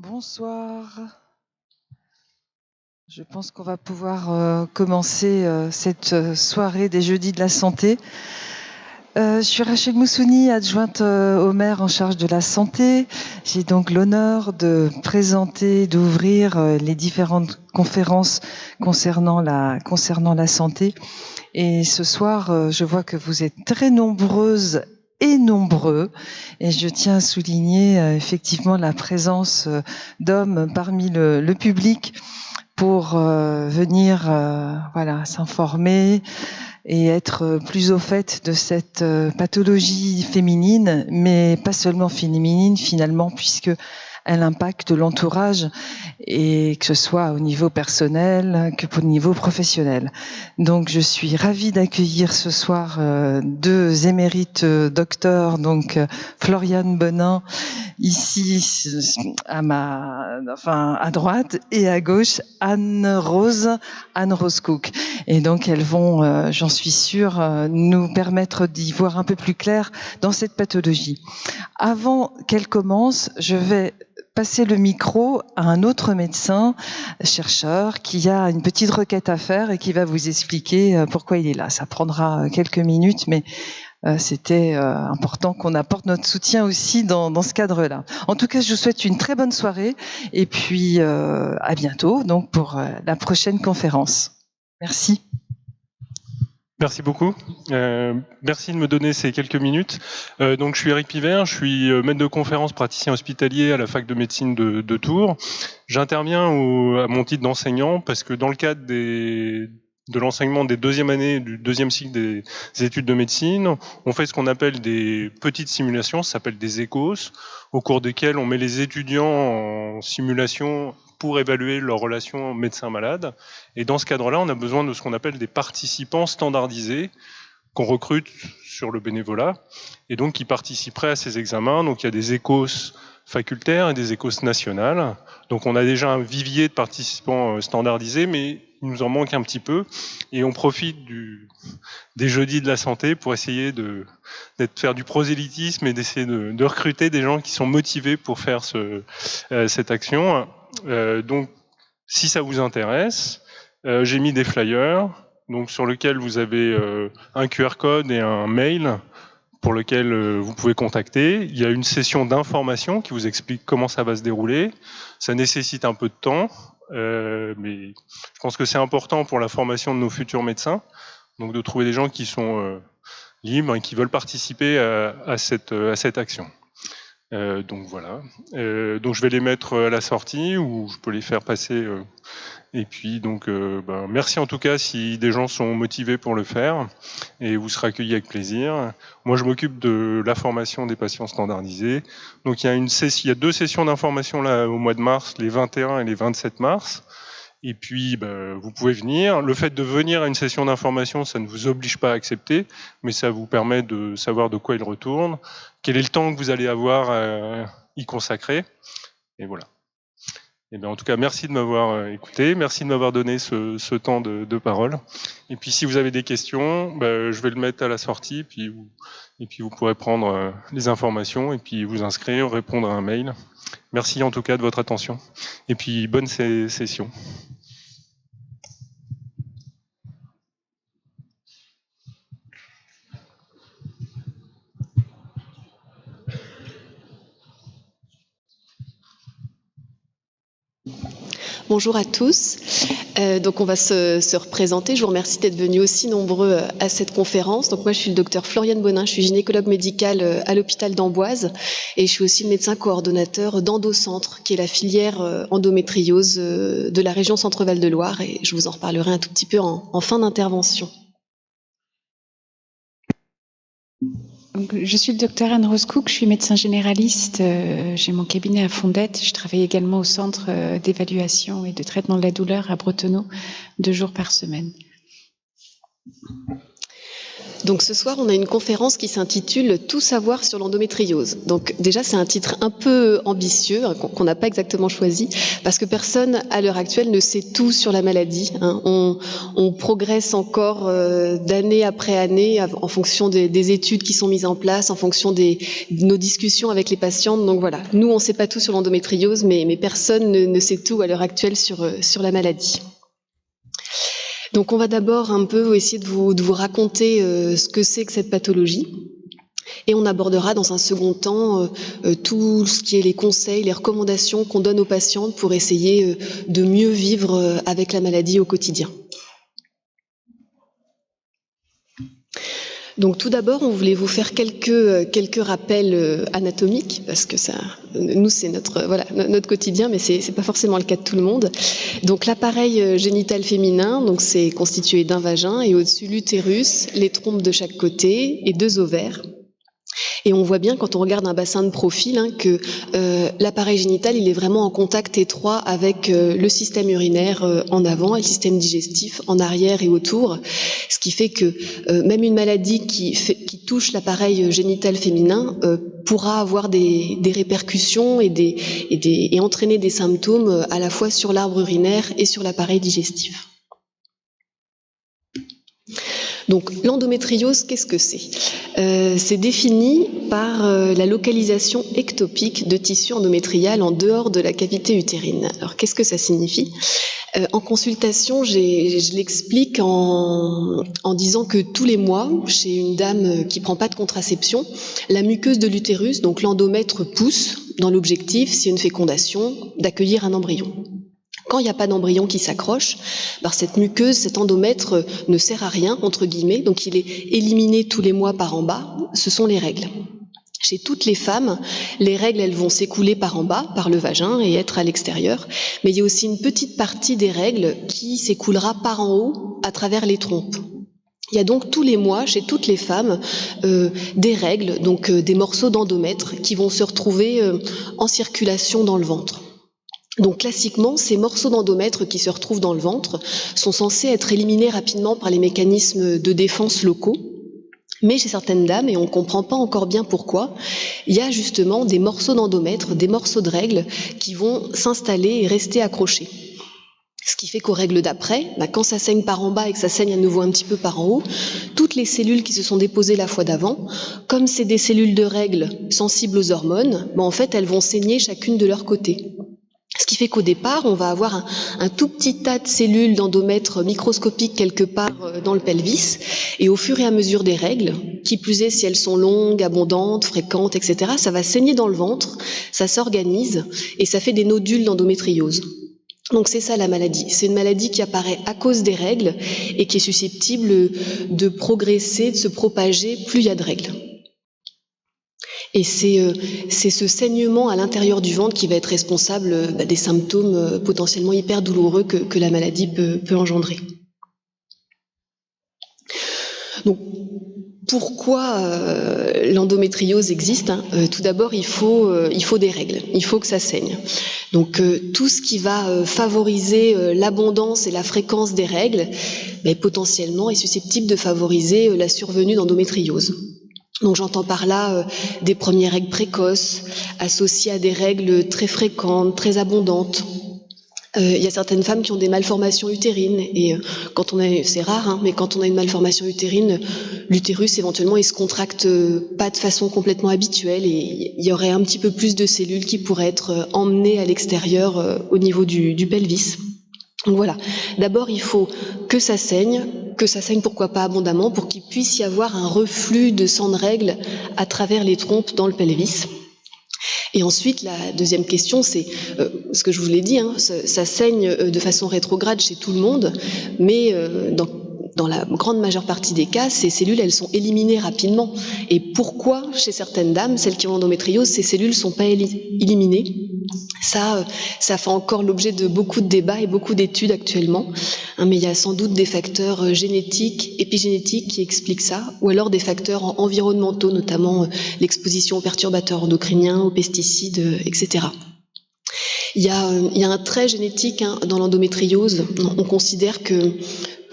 Bonsoir. Je pense qu'on va pouvoir commencer cette soirée des Jeudis de la Santé. Je suis Rachel Moussouni, adjointe au maire en charge de la santé. J'ai donc l'honneur de présenter, d'ouvrir les différentes conférences concernant la santé. Et ce soir, je vois que vous êtes très nombreuses et nombreux, et je tiens à souligner effectivement la présence d'hommes parmi le public pour venir s'informer et être plus au fait de cette pathologie féminine, mais pas seulement féminine finalement, puisque elle impacte l'entourage, et que ce soit au niveau personnel que au niveau professionnel. Donc je suis ravie d'accueillir ce soir deux émérites docteurs, donc Floriane Bonin ici à droite, et à gauche Anne-Rose Cook. Et donc elles vont, j'en suis sûre, nous permettre d'y voir un peu plus clair dans cette pathologie. Avant qu'elle commence, je vais passer le micro à un autre médecin, chercheur, qui a une petite requête à faire et qui va vous expliquer pourquoi il est là. Ça prendra quelques minutes, mais c'était important qu'on apporte notre soutien aussi dans ce cadre-là. En tout cas, je vous souhaite une très bonne soirée et puis à bientôt donc pour la prochaine conférence. Merci. Merci beaucoup. Merci de me donner ces quelques minutes. Donc, je suis Eric Pivert, je suis maître de conférence praticien hospitalier à la fac de médecine de Tours. J'interviens à mon titre d'enseignant parce que dans le cadre de l'enseignement des deuxième années, du deuxième cycle des études de médecine, on fait ce qu'on appelle des petites simulations, ça s'appelle des ECOS, au cours desquelles on met les étudiants en simulation pour évaluer leur relation médecin-malade. Et dans ce cadre-là, on a besoin de ce qu'on appelle des participants standardisés qu'on recrute sur le bénévolat et donc qui participeraient à ces examens. Donc il y a des ECOS facultaires et des ECOS nationales. Donc on a déjà un vivier de participants standardisés, mais il nous en manque un petit peu. Et on profite des Jeudis de la Santé pour essayer de faire du prosélytisme et d'essayer de recruter des gens qui sont motivés pour faire cette action. Donc, si ça vous intéresse, j'ai mis des flyers, donc sur lesquels vous avez un QR code et un mail pour lequel vous pouvez contacter. Il y a une session d'information qui vous explique comment ça va se dérouler. Ça nécessite un peu de temps, mais je pense que c'est important pour la formation de nos futurs médecins, donc de trouver des gens qui sont libres et qui veulent participer à cette action. Donc voilà. Donc je vais les mettre à la sortie ou je peux les faire passer. Et puis donc merci en tout cas si des gens sont motivés pour le faire et vous serez accueillis avec plaisir. Moi je m'occupe de la formation des patients standardisés. Donc il y a deux sessions d'information là au mois de mars, les 21 et les 27 mars. Et puis, vous pouvez venir. Le fait de venir à une session d'information, ça ne vous oblige pas à accepter, mais ça vous permet de savoir de quoi il retourne, quel est le temps que vous allez avoir à y consacrer. Et voilà. Et bien, en tout cas, merci de m'avoir écouté, merci de m'avoir donné ce temps de parole. Et puis, si vous avez des questions, je vais le mettre à la sortie, et puis vous pourrez prendre les informations et puis vous inscrire, répondre à un mail. Merci en tout cas de votre attention. Et puis, bonne session. Bonjour à tous. Donc on va se représenter. Je vous remercie d'être venus aussi nombreux à cette conférence. Donc moi je suis le docteur Floriane Bonin, je suis gynécologue médicale à l'hôpital d'Amboise et je suis aussi le médecin coordonnateur d'Endocentre, qui est la filière endométriose de la région Centre-Val de Loire, et je vous en reparlerai un tout petit peu en fin d'intervention. Donc, je suis le docteur Anne-Rose Cook, je suis médecin généraliste, j'ai mon cabinet à Fondette, je travaille également au centre d'évaluation et de traitement de la douleur à Bretonneau, 2 jours par semaine. Donc ce soir, on a une conférence qui s'intitule « Tout savoir sur l'endométriose ». Donc déjà, c'est un titre un peu ambitieux, hein, qu'on n'a pas exactement choisi, parce que personne, à l'heure actuelle, ne sait tout sur la maladie. Hein. On progresse encore d'année après année en fonction des études qui sont mises en place, en fonction de nos discussions avec les patientes. Donc voilà, nous, on ne sait pas tout sur l'endométriose, mais personne ne sait tout à l'heure actuelle sur la maladie. Donc on va d'abord un peu essayer de vous raconter ce que c'est que cette pathologie, et on abordera dans un second temps tout ce qui est les conseils, les recommandations qu'on donne aux patientes pour essayer de mieux vivre avec la maladie au quotidien. Donc tout d'abord, on voulait vous faire quelques rappels anatomiques, parce que ça, nous, c'est notre quotidien, mais c'est pas forcément le cas de tout le monde. Donc l'appareil génital féminin, donc c'est constitué d'un vagin et au-dessus l'utérus, les trompes de chaque côté et 2 ovaires. Et on voit bien quand on regarde un bassin de profil que l'appareil génital, il est vraiment en contact étroit avec le système urinaire en avant et le système digestif en arrière et autour, ce qui fait que même une maladie qui touche l'appareil génital féminin pourra avoir des répercussions et entraîner des symptômes à la fois sur l'arbre urinaire et sur l'appareil digestif. Donc l'endométriose, qu'est-ce que c'est ? C'est défini par la localisation ectopique de tissu endométrial en dehors de la cavité utérine. Alors qu'est-ce que ça signifie ? En consultation, je l'explique en disant que tous les mois, chez une dame qui prend pas de contraception, la muqueuse de l'utérus, donc l'endomètre, pousse dans l'objectif, s'il y a une fécondation, d'accueillir un embryon. Quand il n'y a pas d'embryon qui s'accroche, cette muqueuse, cet endomètre ne sert à rien, entre guillemets, donc il est éliminé tous les mois par en bas, ce sont les règles. Chez toutes les femmes, les règles, elles vont s'écouler par en bas, par le vagin et être à l'extérieur, mais il y a aussi une petite partie des règles qui s'écoulera par en haut, à travers les trompes. Il y a donc tous les mois, chez toutes les femmes, des règles, donc des morceaux d'endomètre qui vont se retrouver en circulation dans le ventre. Donc classiquement, ces morceaux d'endomètre qui se retrouvent dans le ventre sont censés être éliminés rapidement par les mécanismes de défense locaux. Mais chez certaines dames, et on ne comprend pas encore bien pourquoi, il y a justement des morceaux d'endomètre, des morceaux de règles qui vont s'installer et rester accrochés. Ce qui fait qu'aux règles d'après, quand ça saigne par en bas et que ça saigne à nouveau un petit peu par en haut, toutes les cellules qui se sont déposées la fois d'avant, comme c'est des cellules de règles sensibles aux hormones, en fait elles vont saigner chacune de leur côté. Ce qui fait qu'au départ, on va avoir un tout petit tas de cellules d'endomètre microscopiques quelque part dans le pelvis, et au fur et à mesure des règles, qui plus est si elles sont longues, abondantes, fréquentes, etc., ça va saigner dans le ventre, ça s'organise, et ça fait des nodules d'endométriose. Donc c'est ça la maladie. C'est une maladie qui apparaît à cause des règles et qui est susceptible de progresser, de se propager plus il y a de règles. Et c'est ce saignement à l'intérieur du ventre qui va être responsable des symptômes potentiellement hyper douloureux que la maladie peut engendrer. Donc, pourquoi l'endométriose existe ? Tout d'abord, il faut des règles, il faut que ça saigne. Donc, tout ce qui va favoriser l'abondance et la fréquence des règles, potentiellement est susceptible de favoriser la survenue d'endométriose. Donc j'entends par là des premières règles précoces, associées à des règles très fréquentes, très abondantes. Il y a certaines femmes qui ont des malformations utérines, et c'est rare, mais quand on a une malformation utérine, l'utérus éventuellement il se contracte pas de façon complètement habituelle, et il y aurait un petit peu plus de cellules qui pourraient être emmenées à l'extérieur au niveau du pelvis. Donc voilà, d'abord il faut que ça saigne pourquoi pas abondamment, pour qu'il puisse y avoir un reflux de sang de règles à travers les trompes dans le pelvis. Et ensuite, la deuxième question, c'est ce que je vous l'ai dit, ça saigne de façon rétrograde chez tout le monde, mais dans la grande majeure partie des cas, ces cellules, elles sont éliminées rapidement. Et pourquoi, chez certaines dames, celles qui ont l'endométriose, ces cellules ne sont pas éliminées ? Ça fait encore l'objet de beaucoup de débats et beaucoup d'études actuellement, mais il y a sans doute des facteurs génétiques, épigénétiques qui expliquent ça, ou alors des facteurs environnementaux, notamment l'exposition aux perturbateurs endocriniens, aux pesticides, etc. Il y a un trait génétique dans l'endométriose. On considère que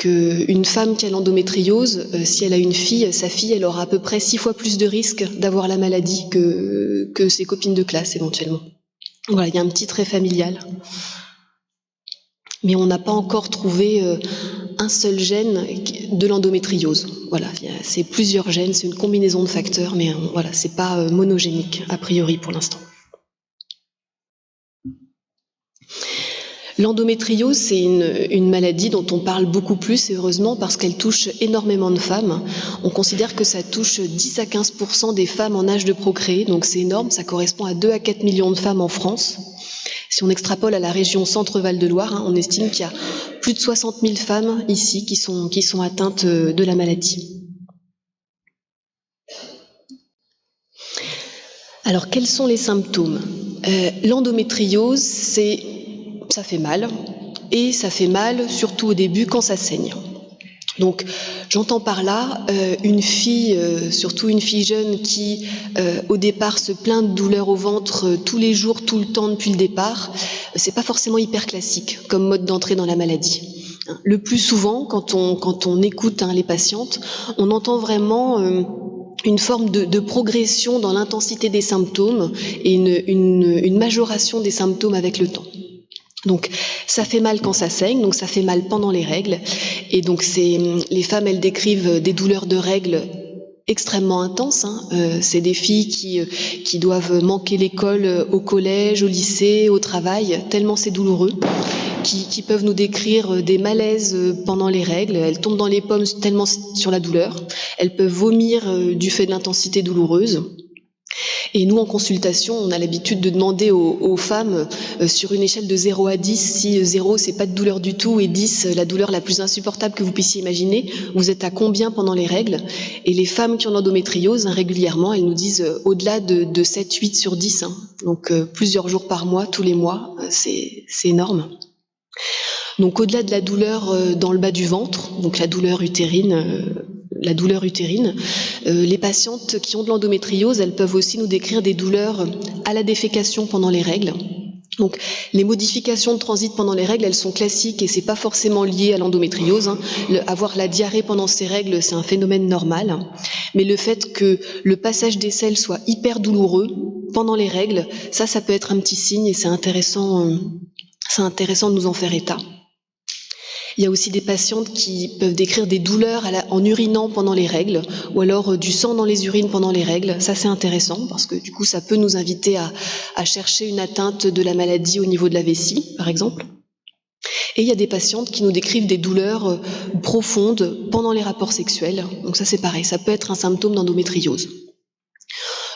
qu'une femme qui a l'endométriose, si elle a une fille, sa fille, elle aura à peu près 6 fois plus de risques d'avoir la maladie que ses copines de classe éventuellement. Voilà, il y a un petit trait familial. Mais on n'a pas encore trouvé un seul gène de l'endométriose. Voilà, c'est plusieurs gènes, c'est une combinaison de facteurs, mais voilà, c'est pas monogénique a priori pour l'instant. L'endométriose, c'est une maladie dont on parle beaucoup plus, et heureusement, parce qu'elle touche énormément de femmes. On considère que ça touche 10 à 15% des femmes en âge de procréer, donc c'est énorme, ça correspond à 2 à 4 millions de femmes en France. Si on extrapole à la région Centre-Val de Loire, on estime qu'il y a plus de 60 000 femmes ici qui sont atteintes de la maladie. Alors, quels sont les symptômes ? L'endométriose, ça fait mal, et ça fait mal surtout au début quand ça saigne. Donc, j'entends par là une fille, surtout une fille jeune qui, au départ, se plaint de douleurs au ventre tous les jours, tout le temps depuis le départ. C'est pas forcément hyper classique comme mode d'entrée dans la maladie. Le plus souvent, quand on écoute les patientes, on entend vraiment une forme de progression dans l'intensité des symptômes et une majoration des symptômes avec le temps. Donc, ça fait mal quand ça saigne, donc ça fait mal pendant les règles. Et donc, les femmes, elles décrivent des douleurs de règles extrêmement intenses. C'est des filles qui doivent manquer l'école au collège, au lycée, au travail, tellement c'est douloureux, qui peuvent nous décrire des malaises pendant les règles. Elles tombent dans les pommes tellement sur la douleur. Elles peuvent vomir du fait de l'intensité douloureuse. Et nous, en consultation, on a l'habitude de demander aux femmes, sur une échelle de 0 à 10, si 0, c'est pas de douleur du tout, et 10, la douleur la plus insupportable que vous puissiez imaginer, vous êtes à combien pendant les règles ? Et les femmes qui ont l'endométriose, régulièrement, elles nous disent au-delà de 7, 8 sur 10, donc plusieurs jours par mois, tous les mois, c'est énorme. Donc au-delà de la douleur dans le bas du ventre, donc la douleur utérine, les patientes qui ont de l'endométriose, elles peuvent aussi nous décrire des douleurs à la défécation pendant les règles. Donc, les modifications de transit pendant les règles, elles sont classiques et c'est pas forcément lié à l'endométriose. Avoir la diarrhée pendant ces règles, c'est un phénomène normal. Mais le fait que le passage des selles soit hyper douloureux pendant les règles, ça peut être un petit signe et c'est intéressant de nous en faire état. Il y a aussi des patientes qui peuvent décrire des douleurs en urinant pendant les règles, ou alors du sang dans les urines pendant les règles. Ça, c'est intéressant, parce que du coup, ça peut nous inviter à chercher une atteinte de la maladie au niveau de la vessie, par exemple. Et il y a des patientes qui nous décrivent des douleurs profondes pendant les rapports sexuels. Donc ça, c'est pareil, ça peut être un symptôme d'endométriose.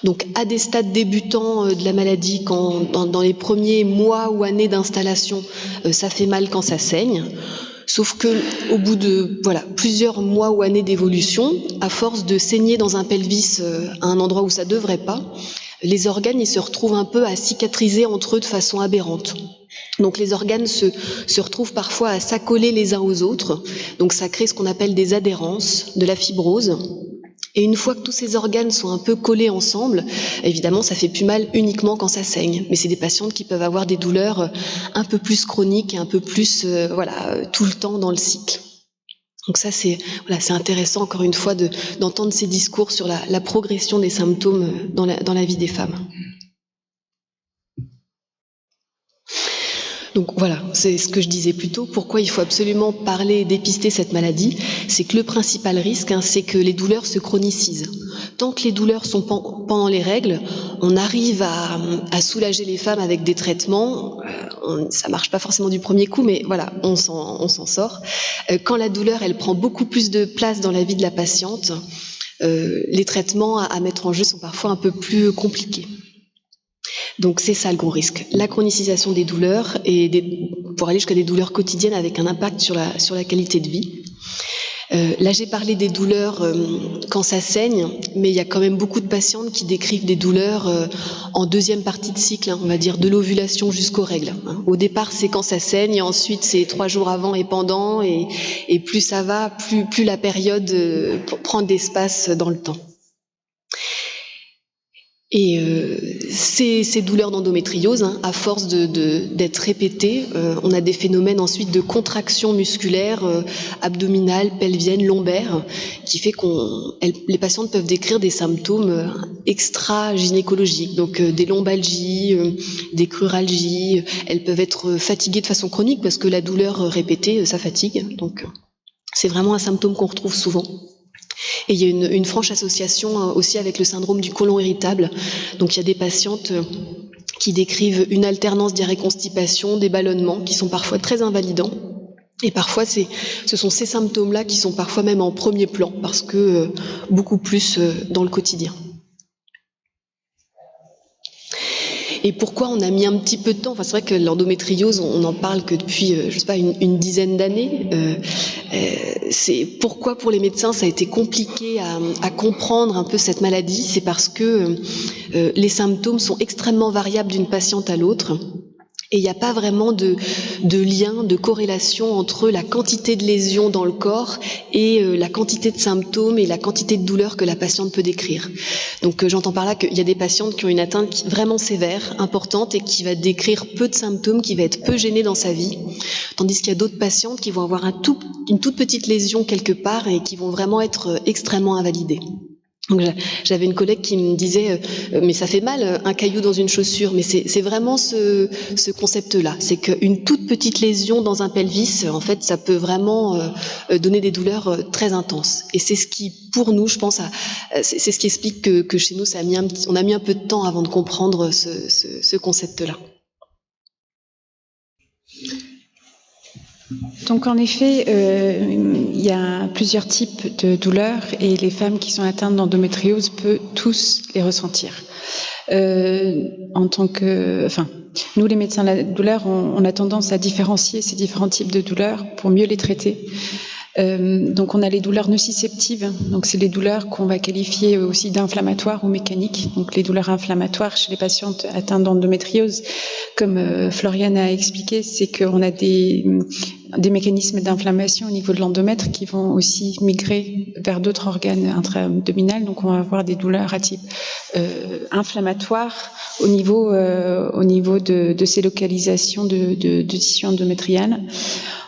Donc, à des stades débutants de la maladie, dans les premiers mois ou années d'installation, ça fait mal quand ça saigne. Sauf que, au bout de plusieurs mois ou années d'évolution, à force de saigner dans un pelvis à un endroit où ça devrait pas, les organes ils se retrouvent un peu à cicatriser entre eux de façon aberrante. Donc les organes se retrouvent parfois à s'accoler les uns aux autres. Donc ça crée ce qu'on appelle des adhérences, de la fibrose. Et une fois que tous ces organes sont un peu collés ensemble, évidemment, ça fait plus mal uniquement quand ça saigne. Mais c'est des patientes qui peuvent avoir des douleurs un peu plus chroniques et un peu plus, tout le temps dans le cycle. Donc ça, c'est intéressant, encore une fois, d'entendre ces discours sur la progression des symptômes dans la vie des femmes. Donc voilà, c'est ce que je disais plus tôt. Pourquoi il faut absolument parler et dépister cette maladie ? C'est que le principal risque, c'est que les douleurs se chronicisent. Tant que les douleurs sont pendant les règles, on arrive à soulager les femmes avec des traitements. Ça marche pas forcément du premier coup, mais voilà, on s'en sort. Quand la douleur, elle prend beaucoup plus de place dans la vie de la patiente, les traitements à mettre en jeu sont parfois un peu plus compliqués. Donc c'est ça le gros risque, la chronicisation des douleurs et pour aller jusqu'à des douleurs quotidiennes avec un impact sur la qualité de vie. Là j'ai parlé des douleurs quand ça saigne, mais il y a quand même beaucoup de patientes qui décrivent des douleurs en deuxième partie de cycle, on va dire de l'ovulation jusqu'aux règles. Au départ c'est quand ça saigne, et ensuite c'est 3 jours avant et pendant, et plus ça va, plus la période prend d'espace dans le temps. Et ces douleurs d'endométriose, hein, à force d'être répétées, on a des phénomènes ensuite de contraction musculaire abdominale, pelvienne, lombaire, qui fait les patientes peuvent décrire des symptômes extra-gynécologiques, donc des lombalgies, des cruralgies. Elles peuvent être fatiguées de façon chronique parce que la douleur répétée, ça fatigue. Donc c'est vraiment un symptôme qu'on retrouve souvent. Et il y a une franche association aussi avec le syndrome du côlon irritable. Donc il y a des patientes qui décrivent une alternance diarrhée-constipation, des ballonnements qui sont parfois très invalidants. Et parfois, ce sont ces symptômes-là qui sont parfois même en premier plan, parce que beaucoup plus dans le quotidien. Et pourquoi on a mis un petit peu de temps? Enfin, c'est vrai que l'endométriose, on n'en parle que depuis, je sais pas, une dizaine d'années. C'est pourquoi pour les médecins ça a été compliqué à comprendre un peu cette maladie. C'est parce que les symptômes sont extrêmement variables d'une patiente à l'autre. Et il n'y a pas vraiment de lien, de corrélation entre la quantité de lésions dans le corps et la quantité de symptômes et la quantité de douleurs que la patiente peut décrire. Donc j'entends par là qu'il y a des patientes qui ont une atteinte vraiment sévère, importante, et qui va décrire peu de symptômes, qui va être peu gênée dans sa vie, tandis qu'il y a d'autres patientes qui vont avoir une toute petite lésion quelque part et qui vont vraiment être extrêmement invalidées. Donc j'avais une collègue qui me disait mais ça fait mal un caillou dans une chaussure, mais c'est vraiment ce concept-là, c'est qu'une toute petite lésion dans un pelvis, en fait, ça peut vraiment donner des douleurs très intenses. Et c'est ce qui, pour nous, je pense, c'est ce qui explique que chez nous, on a mis un peu de temps avant de comprendre ce concept-là. Donc en effet, il y a plusieurs types de douleurs et les femmes qui sont atteintes d'endométriose peuvent tous les ressentir. Nous les médecins de la douleur, on a tendance à différencier ces différents types de douleurs pour mieux les traiter. Donc on a les douleurs nociceptives, donc c'est les douleurs qu'on va qualifier aussi d'inflammatoires ou mécaniques. Donc les douleurs inflammatoires chez les patientes atteintes d'endométriose, comme Floriane a expliqué, c'est qu'on a des mécanismes d'inflammation au niveau de l'endomètre qui vont aussi migrer vers d'autres organes intra-abdominaux. Donc on va avoir des douleurs à type inflammatoire au niveau de ces localisations de tissu endométrial.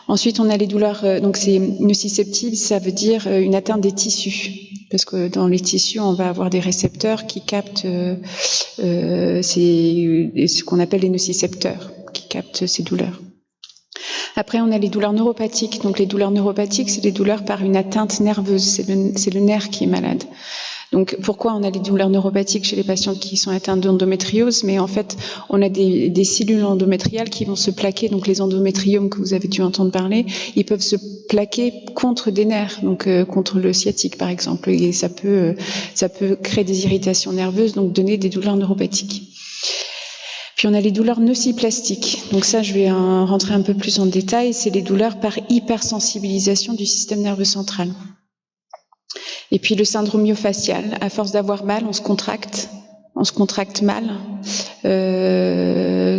Ensuite, on a les douleurs, donc c'est nociceptive, ça veut dire une atteinte des tissus, parce que dans les tissus, on va avoir des récepteurs qui captent, c'est ce qu'on appelle les nocicepteurs, qui captent ces douleurs. Après, on a les douleurs neuropathiques. Donc les douleurs neuropathiques, c'est des douleurs par une atteinte nerveuse, c'est le nerf qui est malade. Donc pourquoi on a des douleurs neuropathiques chez les patientes qui sont atteintes d'endométriose? Mais en fait, on a des cellules endométriales qui vont se plaquer, donc les endométriomes que vous avez dû entendre parler, ils peuvent se plaquer contre des nerfs, donc contre le sciatique par exemple, et ça peut créer des irritations nerveuses, donc donner des douleurs neuropathiques. Puis on a les douleurs nociplastiques. Donc ça, je vais en rentrer un peu plus en détail. C'est les douleurs par hypersensibilisation du système nerveux central. Et puis le syndrome myofascial. À force d'avoir mal, on se contracte mal,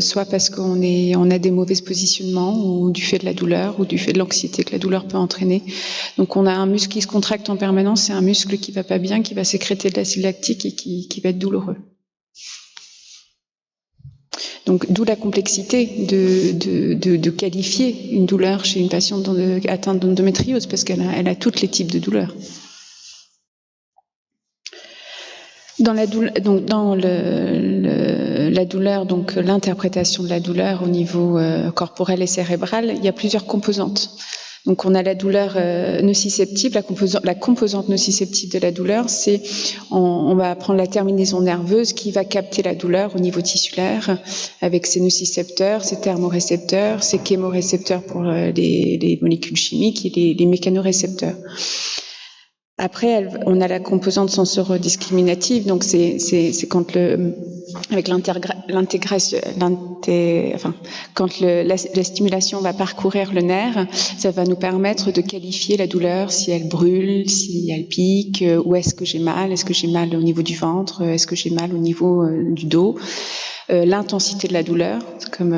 soit parce on a des mauvais positionnements, ou du fait de la douleur, ou du fait de l'anxiété que la douleur peut entraîner. Donc on a un muscle qui se contracte en permanence, c'est un muscle qui va pas bien, qui va sécréter de l'acide lactique et qui va être douloureux. Donc, d'où la complexité de qualifier une douleur chez une patiente atteinte d'endométriose, parce qu'elle a tous les types de douleurs. Dans la douleur, donc l'interprétation de la douleur au niveau corporel et cérébral, il y a plusieurs composantes. Donc on a la douleur nociceptive, la composante nociceptive de la douleur, c'est on va prendre la terminaison nerveuse qui va capter la douleur au niveau tissulaire avec ses nocicepteurs, ses thermorécepteurs, ses chémorécepteurs pour les molécules chimiques et les mécanorécepteurs. Après, on a la composante sensorodiscriminative, donc c'est quand quand la stimulation va parcourir le nerf, ça va nous permettre de qualifier la douleur, si elle brûle, si elle pique, où est-ce que j'ai mal au niveau du ventre, est-ce que j'ai mal au niveau du dos. L'intensité de la douleur, comme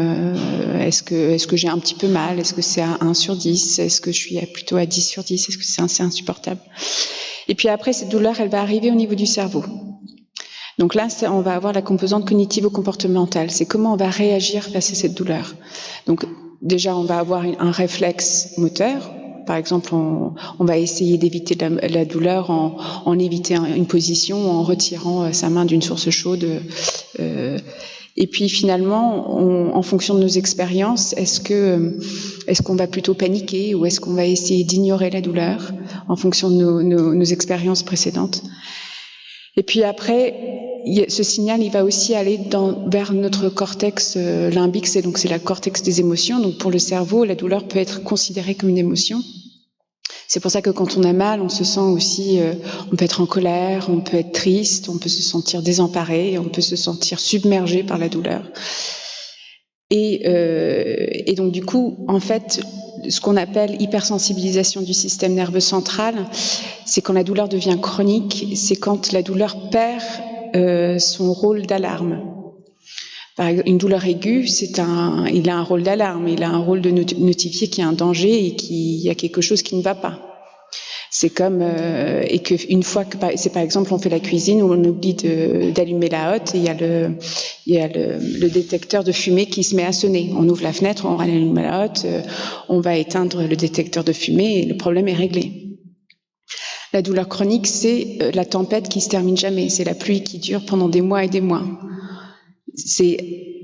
est-ce que j'ai un petit peu mal, est-ce que c'est à 1 sur 10, est-ce que je suis plutôt à 10 sur 10, est-ce que c'est insupportable. Et puis après, cette douleur, elle va arriver au niveau du cerveau. Donc là, on va avoir la composante cognitivo-comportementale. C'est comment on va réagir face à cette douleur. Donc déjà, on va avoir un réflexe moteur. Par exemple, on va essayer d'éviter la douleur en évitant une position, en retirant sa main d'une source chaude. Et puis finalement, en fonction de nos expériences, est-ce qu'on va plutôt paniquer ou est-ce qu'on va essayer d'ignorer la douleur en fonction de nos expériences précédentes? Et puis après, ce signal, il va aussi aller vers notre cortex limbique, c'est la cortex des émotions. Donc pour le cerveau, la douleur peut être considérée comme une émotion. C'est pour ça que quand on a mal, on se sent aussi, on peut être en colère, on peut être triste, on peut se sentir désemparé, on peut se sentir submergé par la douleur. Et donc du coup, en fait, ce qu'on appelle hypersensibilisation du système nerveux central, c'est quand la douleur devient chronique, c'est quand la douleur perd son rôle d'alarme. Par exemple, une douleur aiguë, il a un rôle d'alarme, il a un rôle de notifier qu'il y a un danger et qu'il y a quelque chose qui ne va pas. C'est comme et qu'une fois que c'est par exemple on fait la cuisine où on oublie d'allumer la hotte et il y a le détecteur de fumée qui se met à sonner. On ouvre la fenêtre, on rallume la hotte, on va éteindre le détecteur de fumée et le problème est réglé. La douleur chronique, c'est la tempête qui se termine jamais, c'est la pluie qui dure pendant des mois et des mois.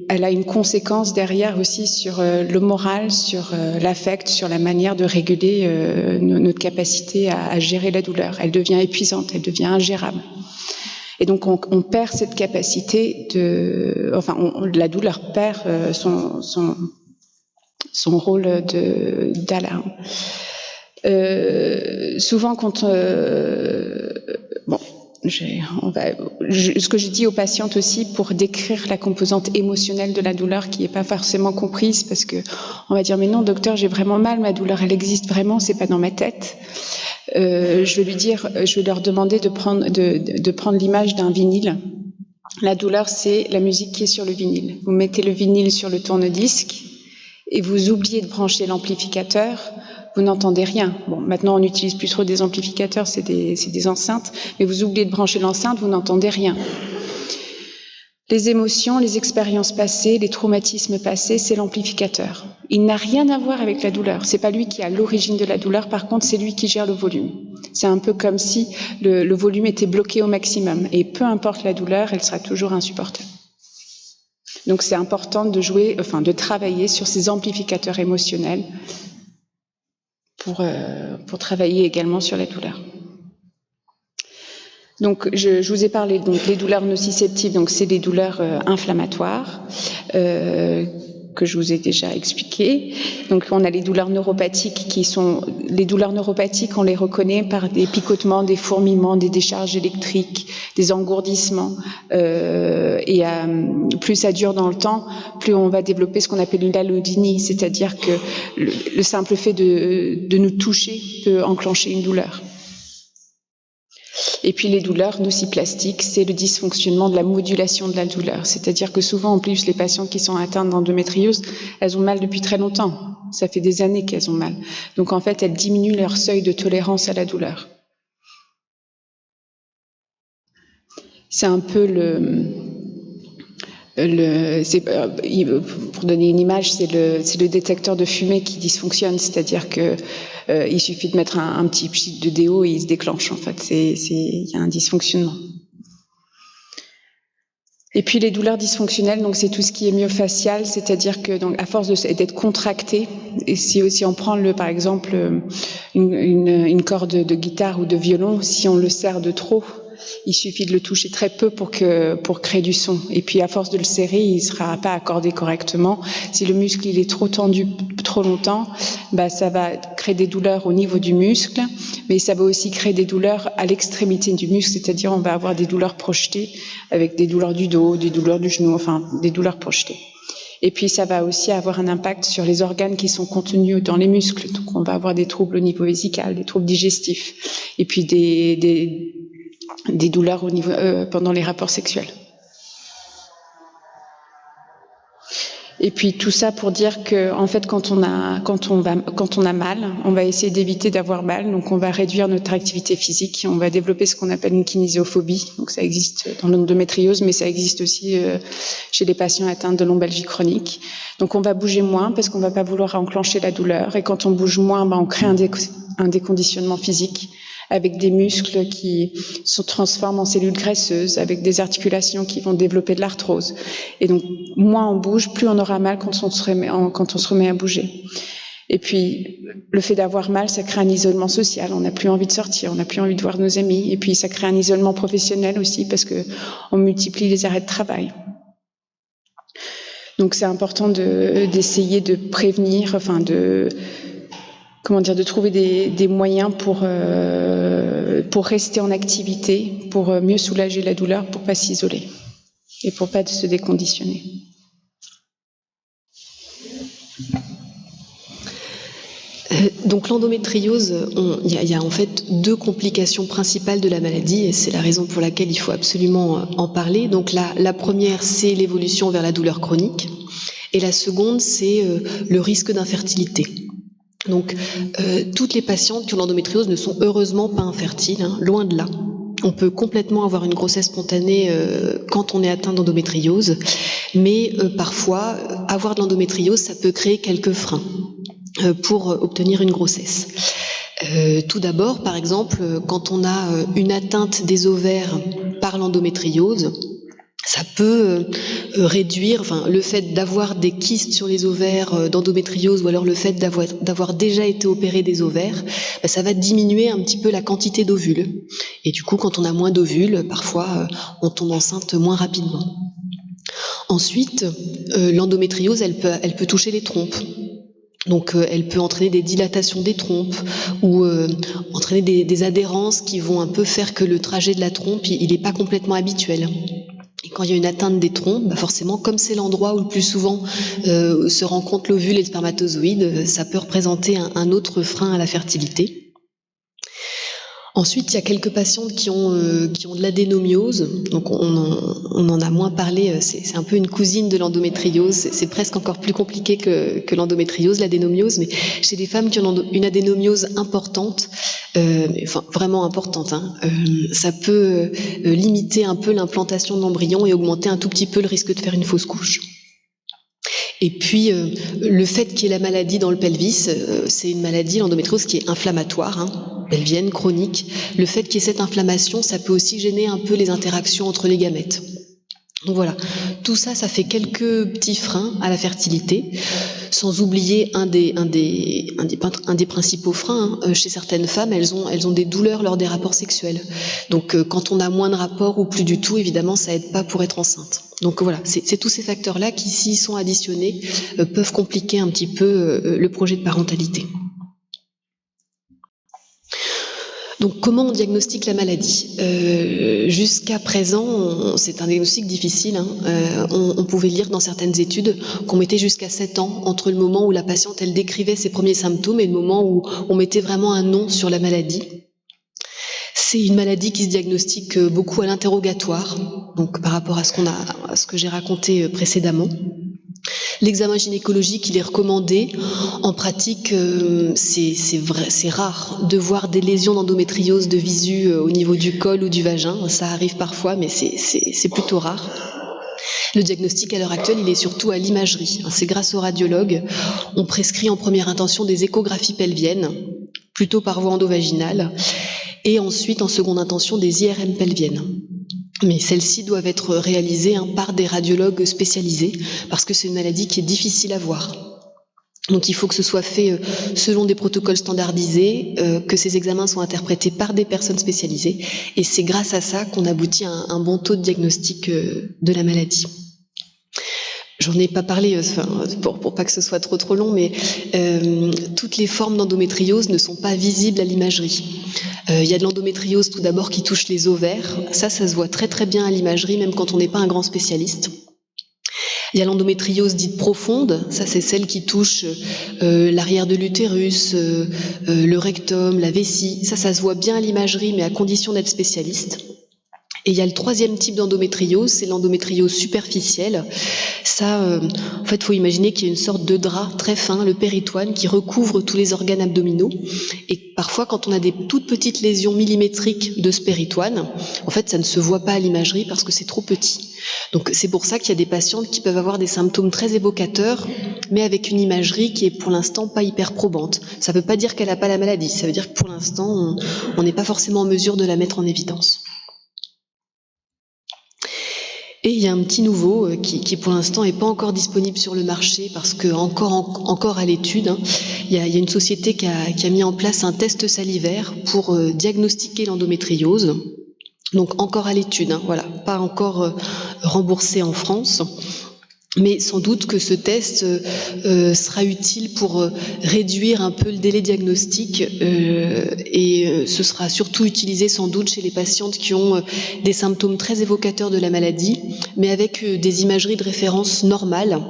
Elle a une conséquence derrière aussi sur le moral, sur l'affect, sur la manière de réguler notre capacité à gérer la douleur. Elle devient épuisante, elle devient ingérable. Et donc on perd cette capacité la douleur perd son rôle d'alarme. Souvent quand ce que je dis aux patientes aussi pour décrire la composante émotionnelle de la douleur qui n'est pas forcément comprise parce que on va dire mais non docteur j'ai vraiment mal, ma douleur elle existe vraiment, c'est pas dans ma tête. Je vais leur demander de prendre l'image d'un vinyle. La douleur c'est la musique qui est sur le vinyle. Vous mettez le vinyle sur le tourne-disque et vous oubliez de brancher l'amplificateur. Vous n'entendez rien. Bon, maintenant on n'utilise plus trop des amplificateurs, c'est des enceintes, mais vous oubliez de brancher l'enceinte, vous n'entendez rien. Les émotions, les expériences passées, les traumatismes passés, c'est l'amplificateur. Il n'a rien à voir avec la douleur. C'est pas lui qui a l'origine de la douleur, par contre, c'est lui qui gère le volume. C'est un peu comme si le volume était bloqué au maximum. Et peu importe la douleur, elle sera toujours insupportable. Donc c'est important de travailler sur ces amplificateurs émotionnels pour travailler également sur la douleur. Donc, je vous ai parlé donc les douleurs nociceptives, donc c'est des douleurs inflammatoires que je vous ai déjà expliquées. Donc, on a les douleurs neuropathiques les douleurs neuropathiques, on les reconnaît par des picotements, des fourmillements, des décharges électriques, des engourdissements. Plus ça dure dans le temps, plus on va développer ce qu'on appelle une allodynie, c'est-à-dire que le simple fait de nous toucher peut enclencher une douleur. Et puis les douleurs nociplastiques, c'est le dysfonctionnement de la modulation de la douleur. C'est-à-dire que souvent, en plus, les patientes qui sont atteintes d'endométriose, elles ont mal depuis très longtemps. Ça fait des années qu'elles ont mal. Donc en fait, elles diminuent leur seuil de tolérance à la douleur. C'est un peu pour donner une image, c'est le détecteur de fumée qui dysfonctionne, c'est-à-dire que il suffit de mettre un petit pchit de déo et il se déclenche. En fait, il y a un dysfonctionnement. Et puis les douleurs dysfonctionnelles, donc c'est tout ce qui est myofacial, c'est-à-dire que donc à force d'être contracté, et si on prend par exemple une corde de guitare ou de violon, si on le serre de trop, il suffit de le toucher très peu pour créer du son. Et puis à force de le serrer, il ne sera pas accordé correctement. Si le muscle il est trop tendu trop longtemps, ça va créer des douleurs au niveau du muscle, mais ça va aussi créer des douleurs à l'extrémité du muscle, c'est-à-dire on va avoir des douleurs projetées avec des douleurs du dos, des douleurs du genou, enfin des douleurs projetées. Et puis ça va aussi avoir un impact sur les organes qui sont contenus dans les muscles. Donc on va avoir des troubles au niveau vésical, des troubles digestifs, et puis des douleurs pendant les rapports sexuels. Et puis tout ça pour dire que en fait quand on a mal, on va essayer d'éviter d'avoir mal, donc on va réduire notre activité physique, on va développer ce qu'on appelle une kinésiophobie. Donc ça existe dans l'endométriose, mais ça existe aussi chez les patients atteints de lombalgie chronique. Donc on va bouger moins parce qu'on va pas vouloir enclencher la douleur, et quand on bouge moins, on crée un déconditionnement physique avec des muscles qui se transforment en cellules graisseuses, avec des articulations qui vont développer de l'arthrose. Et donc, moins on bouge, plus on aura mal quand on se remet à bouger. Et puis, le fait d'avoir mal, ça crée un isolement social. On n'a plus envie de sortir, on n'a plus envie de voir nos amis. Et puis, ça crée un isolement professionnel aussi parce que on multiplie les arrêts de travail. Donc, c'est important d'essayer de prévenir, de trouver des moyens pour rester en activité, pour mieux soulager la douleur, pour pas s'isoler et pour pas se déconditionner. Donc l'endométriose, il y a en fait 2 complications principales de la maladie, et c'est la raison pour laquelle il faut absolument en parler. Donc la première, c'est l'évolution vers la douleur chronique, et la seconde, c'est le risque d'infertilité. Donc, toutes les patientes qui ont l'endométriose ne sont heureusement pas infertiles, loin de là. On peut complètement avoir une grossesse spontanée quand on est atteint d'endométriose, mais parfois, avoir de l'endométriose, ça peut créer quelques freins pour obtenir une grossesse. Tout d'abord, par exemple, quand on a une atteinte des ovaires par l'endométriose, ça peut réduire, le fait d'avoir des kystes sur les ovaires d'endométriose, ou alors le fait d'avoir déjà été opéré des ovaires, ça va diminuer un petit peu la quantité d'ovules. Et du coup, quand on a moins d'ovules, parfois on tombe enceinte moins rapidement. Ensuite, l'endométriose, elle peut toucher les trompes. Donc elle peut entraîner des dilatations des trompes, ou entraîner des adhérences qui vont un peu faire que le trajet de la trompe, il n'est pas complètement habituel. Et quand il y a une atteinte des trompes, forcément, comme c'est l'endroit où le plus souvent se rencontrent l'ovule et le spermatozoïde, ça peut représenter un autre frein à la fertilité. Ensuite, il y a quelques patientes qui ont de l'adénomiose. Donc on en a moins parlé, c'est un peu une cousine de l'endométriose, c'est presque encore plus compliqué que l'endométriose, l'adénomiose, mais chez des femmes qui ont une adénomiose importante, vraiment importante, ça peut limiter un peu l'implantation de l'embryon et augmenter un tout petit peu le risque de faire une fausse couche. Et puis, le fait qu'il y ait la maladie dans le pelvis, c'est une maladie, l'endométriose, qui est inflammatoire, pelvienne, chronique. Le fait qu'il y ait cette inflammation, ça peut aussi gêner un peu les interactions entre les gamètes. Donc voilà, tout ça, ça fait quelques petits freins à la fertilité, sans oublier un des principaux freins. Chez certaines femmes, elles ont des douleurs lors des rapports sexuels. Donc quand on a moins de rapports ou plus du tout, évidemment, ça aide pas pour être enceinte. Donc voilà, c'est tous ces facteurs-là qui, s'ils sont additionnés, peuvent compliquer un petit peu le projet de parentalité. Donc, comment on diagnostique la maladie ? Jusqu'à présent, c'est un diagnostic difficile. On pouvait lire dans certaines études qu'on mettait jusqu'à 7 ans entre le moment où la patiente, elle décrivait ses premiers symptômes et le moment où on mettait vraiment un nom sur la maladie. C'est une maladie qui se diagnostique beaucoup à l'interrogatoire, donc par rapport à ce que j'ai raconté précédemment. L'examen gynécologique, il est recommandé. En pratique, c'est rare de voir des lésions d'endométriose de visu au niveau du col ou du vagin. Ça arrive parfois, mais c'est plutôt rare. Le diagnostic à l'heure actuelle, il est surtout à l'imagerie. C'est grâce aux radiologues. On prescrit en première intention des échographies pelviennes, plutôt par voie endovaginale, et ensuite en seconde intention des IRM pelviennes. Mais celles-ci doivent être réalisées par des radiologues spécialisés, parce que c'est une maladie qui est difficile à voir. Donc il faut que ce soit fait selon des protocoles standardisés, que ces examens soient interprétés par des personnes spécialisées, et c'est grâce à ça qu'on aboutit à un bon taux de diagnostic de la maladie. J'en ai pas parlé, pour pas que ce soit trop long, mais toutes les formes d'endométriose ne sont pas visibles à l'imagerie. Il y a de l'endométriose tout d'abord qui touche les ovaires. Ça se voit très très bien à l'imagerie, même quand on n'est pas un grand spécialiste. Il y a l'endométriose dite profonde. Ça, c'est celle qui touche l'arrière de l'utérus, le rectum, la vessie. Ça se voit bien à l'imagerie, mais à condition d'être spécialiste. Et il y a le troisième type d'endométriose, c'est l'endométriose superficielle. Ça, en fait, il faut imaginer qu'il y a une sorte de drap très fin, le péritoine, qui recouvre tous les organes abdominaux. Et parfois, quand on a des toutes petites lésions millimétriques de ce péritoine, en fait, ça ne se voit pas à l'imagerie parce que c'est trop petit. Donc, c'est pour ça qu'il y a des patientes qui peuvent avoir des symptômes très évocateurs, mais avec une imagerie qui est pour l'instant pas hyper probante. Ça ne veut pas dire qu'elle n'a pas la maladie, ça veut dire que pour l'instant, on n'est pas forcément en mesure de la mettre en évidence. Et il y a un petit nouveau qui pour l'instant n'est pas encore disponible sur le marché parce que encore à l'étude. Il y a une société qui a mis en place un test salivaire pour diagnostiquer l'endométriose. Donc encore à l'étude, voilà, pas encore remboursé en France. Mais sans doute que ce test sera utile pour réduire un peu le délai diagnostique et ce sera surtout utilisé sans doute chez les patientes qui ont des symptômes très évocateurs de la maladie, mais avec des imageries de référence normales,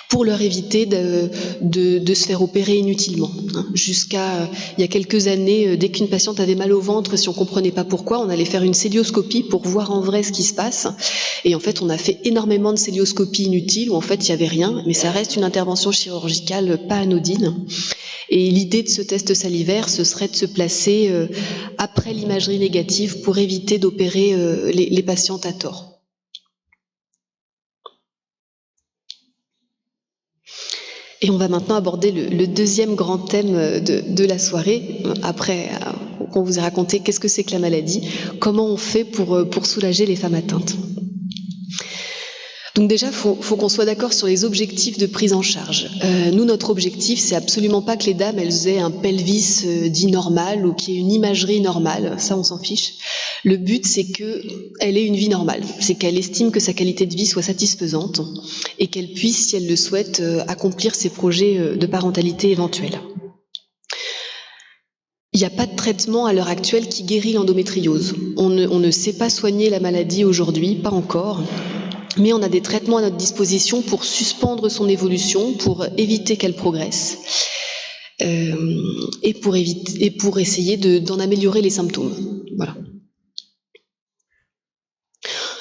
pour leur éviter de se faire opérer inutilement. Jusqu'à il y a quelques années, dès qu'une patiente avait mal au ventre, si on comprenait pas pourquoi, on allait faire une célioscopie pour voir en vrai ce qui se passe. Et en fait, on a fait énormément de célioscopies inutiles où en fait il y avait rien, mais ça reste une intervention chirurgicale pas anodine. Et l'idée de ce test salivaire, ce serait de se placer après l'imagerie négative pour éviter d'opérer les patientes à tort. Et on va maintenant aborder le deuxième grand thème de la soirée, après qu'on vous ait raconté qu'est-ce que c'est que la maladie, comment on fait pour soulager les femmes atteintes. Donc déjà, faut qu'on soit d'accord sur les objectifs de prise en charge. Nous, notre objectif, c'est absolument pas que les dames, elles aient un pelvis dit normal ou qu'il y ait une imagerie normale, ça on s'en fiche. Le but, c'est qu'elle ait une vie normale, c'est qu'elle estime que sa qualité de vie soit satisfaisante et qu'elle puisse, si elle le souhaite, accomplir ses projets de parentalité éventuels. Il n'y a pas de traitement à l'heure actuelle qui guérit l'endométriose. On ne sait pas soigner la maladie aujourd'hui, pas encore. Mais on a des traitements à notre disposition pour suspendre son évolution, pour éviter qu'elle progresse et pour essayer d'en améliorer les symptômes. Voilà.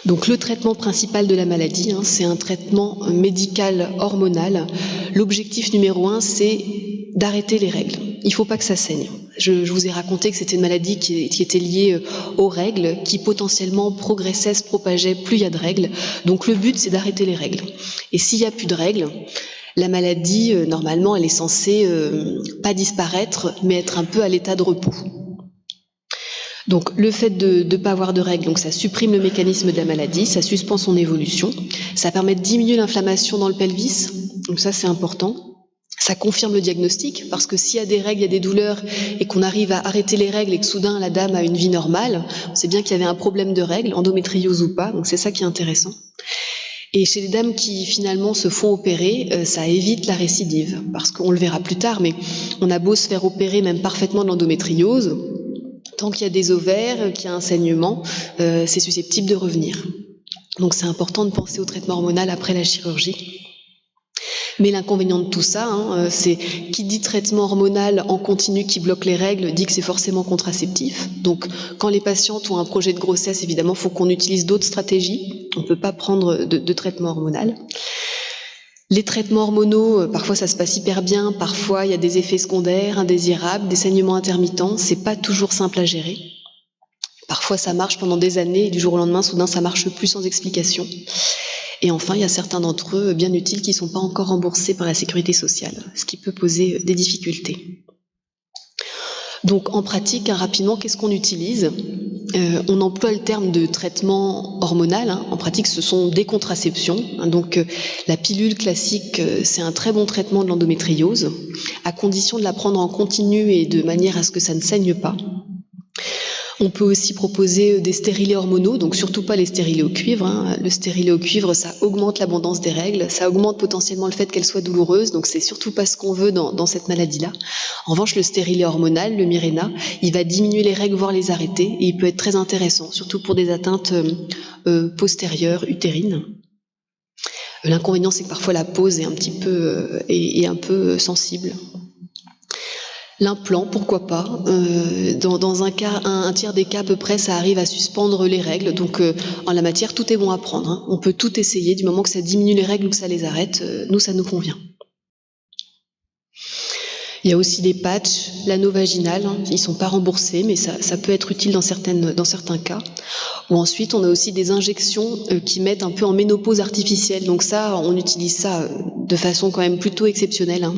Donc le traitement principal de la maladie, c'est un traitement médical hormonal. L'objectif numéro 1, c'est d'arrêter les règles. Il ne faut pas que ça saigne. Je vous ai raconté que c'était une maladie qui était liée aux règles, qui potentiellement progressait, se propageait, plus il y a de règles. Donc le but, c'est d'arrêter les règles. Et s'il n'y a plus de règles, la maladie, normalement, elle est censée pas disparaître, mais être un peu à l'état de repos. Donc le fait de ne pas avoir de règles, donc ça supprime le mécanisme de la maladie, ça suspend son évolution, ça permet de diminuer l'inflammation dans le pelvis, donc ça c'est important. Ça confirme le diagnostic, parce que s'il y a des règles, il y a des douleurs, et qu'on arrive à arrêter les règles et que soudain la dame a une vie normale, on sait bien qu'il y avait un problème de règles, endométriose ou pas, donc c'est ça qui est intéressant. Et chez les dames qui finalement se font opérer, ça évite la récidive, parce qu'on le verra plus tard, mais on a beau se faire opérer même parfaitement de l'endométriose, tant qu'il y a des ovaires, qu'il y a un saignement, c'est susceptible de revenir. Donc c'est important de penser au traitement hormonal après la chirurgie. Mais l'inconvénient de tout ça, c'est qui dit traitement hormonal en continu qui bloque les règles, dit que c'est forcément contraceptif. Donc quand les patientes ont un projet de grossesse, évidemment, il faut qu'on utilise d'autres stratégies. On ne peut pas prendre de traitement hormonal. Les traitements hormonaux, parfois ça se passe hyper bien, parfois il y a des effets secondaires indésirables, des saignements intermittents, c'est pas toujours simple à gérer. Parfois ça marche pendant des années et du jour au lendemain, soudain ça marche plus sans explication. Et enfin, il y a certains d'entre eux bien utiles qui ne sont pas encore remboursés par la sécurité sociale, ce qui peut poser des difficultés. Donc en pratique, rapidement, qu'est-ce qu'on utilise ? On emploie le terme de traitement hormonal. En pratique, ce sont des contraceptions. Donc la pilule classique, c'est un très bon traitement de l'endométriose, à condition de la prendre en continu et de manière à ce que ça ne saigne pas. On peut aussi proposer des stérilés hormonaux, donc surtout pas les stérilés au cuivre. Le stérilet au cuivre, ça augmente l'abondance des règles, ça augmente potentiellement le fait qu'elles soient douloureuses, donc c'est surtout pas ce qu'on veut dans cette maladie-là. En revanche, le stérilet hormonal, le Mirena, il va diminuer les règles, voire les arrêter, et il peut être très intéressant, surtout pour des atteintes postérieures, utérines. L'inconvénient, c'est que parfois la pose est un peu sensible. L'implant, pourquoi pas. Dans un tiers des cas à peu près, ça arrive à suspendre les règles. Donc, en la matière, tout est bon à prendre, hein. On peut tout essayer du moment que ça diminue les règles ou que ça les arrête. Nous, ça nous convient. Il y a aussi des patchs, l'anneau vaginal, hein. Ils sont pas remboursés, mais ça peut être utile dans certains cas. Ou ensuite, on a aussi des injections qui mettent un peu en ménopause artificielle. Donc ça, on utilise ça de façon quand même plutôt exceptionnelle, hein.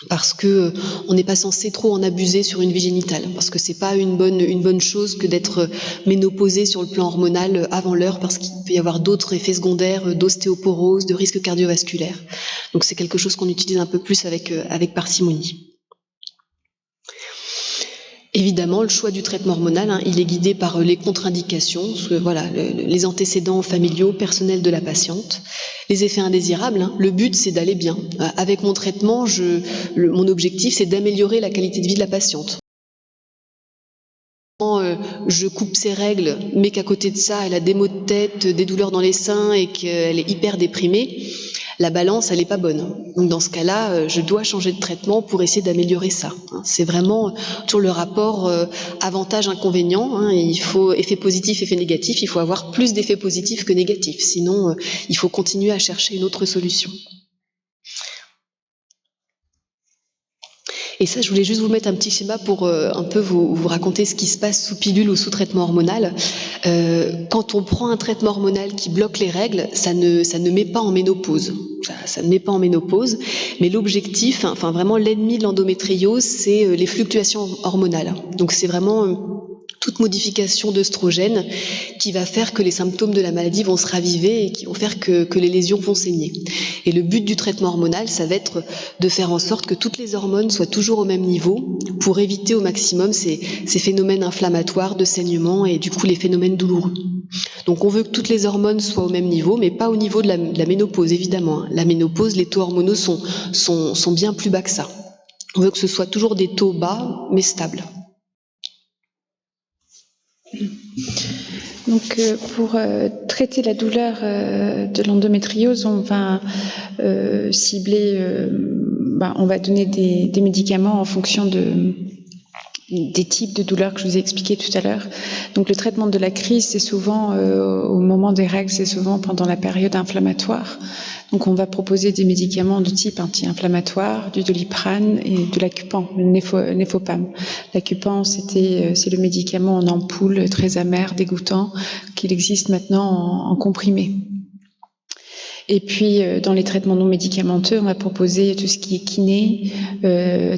Parce que on n'est pas censé trop en abuser sur une vie génitale, parce que c'est pas une bonne chose que d'être ménopausée sur le plan hormonal avant l'heure, parce qu'il peut y avoir d'autres effets secondaires, d'ostéoporose, de risques cardiovasculaires. Donc c'est quelque chose qu'on utilise un peu plus avec parcimonie. Évidemment, le choix du traitement hormonal, hein, il est guidé par les contre-indications, voilà, les antécédents familiaux, personnels de la patiente, les effets indésirables. Hein. Le but, c'est d'aller bien. Avec mon traitement, mon objectif, c'est d'améliorer la qualité de vie de la patiente. Je coupe ses règles, mais qu'à côté de ça, elle a des maux de tête, des douleurs dans les seins et qu'elle est hyper déprimée, la balance, elle n'est pas bonne. Donc dans ce cas-là, je dois changer de traitement pour essayer d'améliorer ça. C'est vraiment toujours le rapport avantage-inconvénient. Il faut effet positif, effet négatif. Il faut avoir plus d'effets positifs que négatifs. Sinon, il faut continuer à chercher une autre solution. Et ça, je voulais juste vous mettre un petit schéma pour un peu vous raconter ce qui se passe sous pilule ou sous traitement hormonal. Quand on prend un traitement hormonal qui bloque les règles, ça ne met pas en ménopause. Ça ne met pas en ménopause, mais l'objectif, enfin vraiment l'ennemi de l'endométriose, c'est les fluctuations hormonales. Donc c'est vraiment toute modification d'œstrogène qui va faire que les symptômes de la maladie vont se raviver et qui vont faire que les lésions vont saigner. Et le but du traitement hormonal, ça va être de faire en sorte que toutes les hormones soient toujours au même niveau pour éviter au maximum ces phénomènes inflammatoires de saignement et du coup les phénomènes douloureux. Donc on veut que toutes les hormones soient au même niveau, mais pas au niveau de la ménopause, évidemment. La ménopause, les taux hormonaux sont bien plus bas que ça. On veut que ce soit toujours des taux bas, mais stables. Donc, pour traiter la douleur de l'endométriose, on va cibler, on va donner des médicaments en fonction des types de douleurs que je vous ai expliqué tout à l'heure. Donc le traitement de la crise, c'est souvent au moment des règles, c'est souvent pendant la période inflammatoire. Donc on va proposer des médicaments de type anti-inflammatoire, du Doliprane et de l'Acupan, le Nefopam. L'Acupan, c'est le médicament en ampoule très amer, dégoûtant, qu'il existe maintenant en comprimé. Et puis, dans les traitements non médicamenteux, on va proposer tout ce qui est kiné,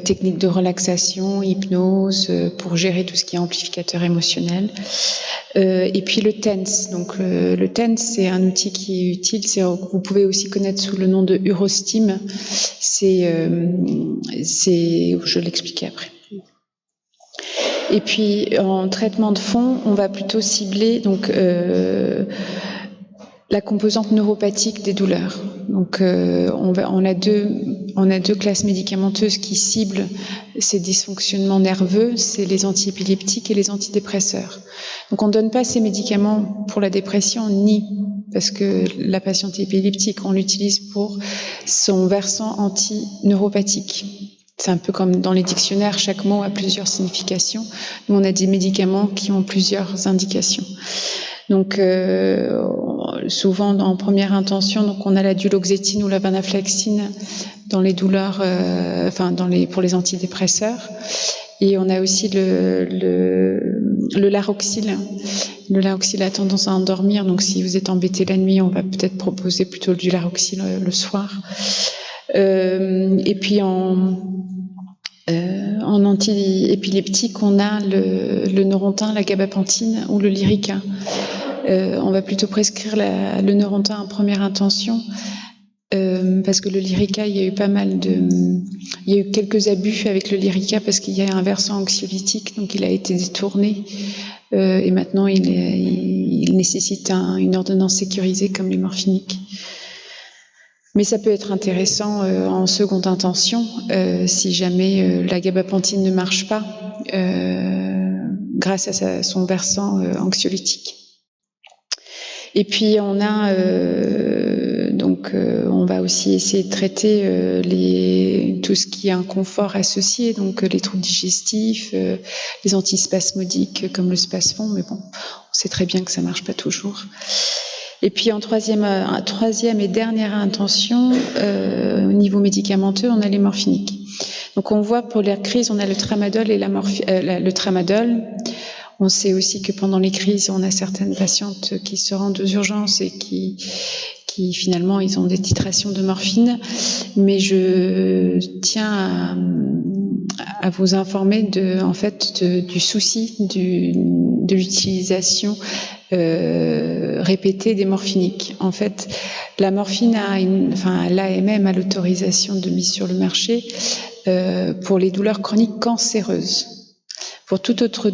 techniques de relaxation, hypnose, pour gérer tout ce qui est amplificateur émotionnel. Et puis le TENS. Donc, le TENS, c'est un outil qui est utile. Vous pouvez aussi connaître sous le nom de Urostim. Je vais l'expliquer après. Et puis, en traitement de fond, on va plutôt cibler la composante neuropathique des douleurs. Donc, on a deux classes médicamenteuses qui ciblent ces dysfonctionnements nerveux, c'est les antiépileptiques et les antidépresseurs. Donc, on ne donne pas ces médicaments pour la dépression, ni parce que la patiente est épileptique, on l'utilise pour son versant anti-neuropathique. C'est un peu comme dans les dictionnaires, chaque mot a plusieurs significations. Nous, on a des médicaments qui ont plusieurs indications. Donc, souvent en première intention, donc on a la duloxétine ou la venlafaxine dans les douleurs, pour les antidépresseurs, et on a aussi le Laroxyl. Le Laroxyl a tendance à endormir, donc si vous êtes embêté la nuit, on va peut-être proposer plutôt du Laroxyl le soir. Et puis en anti-épileptique, on a le Neurontin, la gabapentine ou le Lyrica. On va plutôt prescrire le Neurontin en première intention parce que le Lyrica, il y a eu quelques abus avec le Lyrica parce qu'il y a un versant anxiolytique, donc il a été détourné et maintenant il nécessite une ordonnance sécurisée comme les morphiniques. Mais ça peut être intéressant en seconde intention si jamais la gabapentine ne marche pas grâce à son versant anxiolytique. Et puis on va aussi essayer de traiter tout ce qui est inconfort associé, donc les troubles digestifs, les antispasmodiques comme le spasfon, mais bon, on sait très bien que ça marche pas toujours. Et puis en troisième et dernière intention, au niveau médicamenteux, on a les morphiniques. Donc on voit pour les crises, on a le tramadol et le tramadol. On sait aussi que pendant les crises, on a certaines patientes qui se rendent aux urgences et qui finalement, ils ont des titrations de morphine. Mais je tiens à vous informer du souci de l'utilisation répétée des morphiniques. En fait, la morphine l'AMM a l'autorisation de mise sur le marché pour les douleurs chroniques cancéreuses. Pour toute autre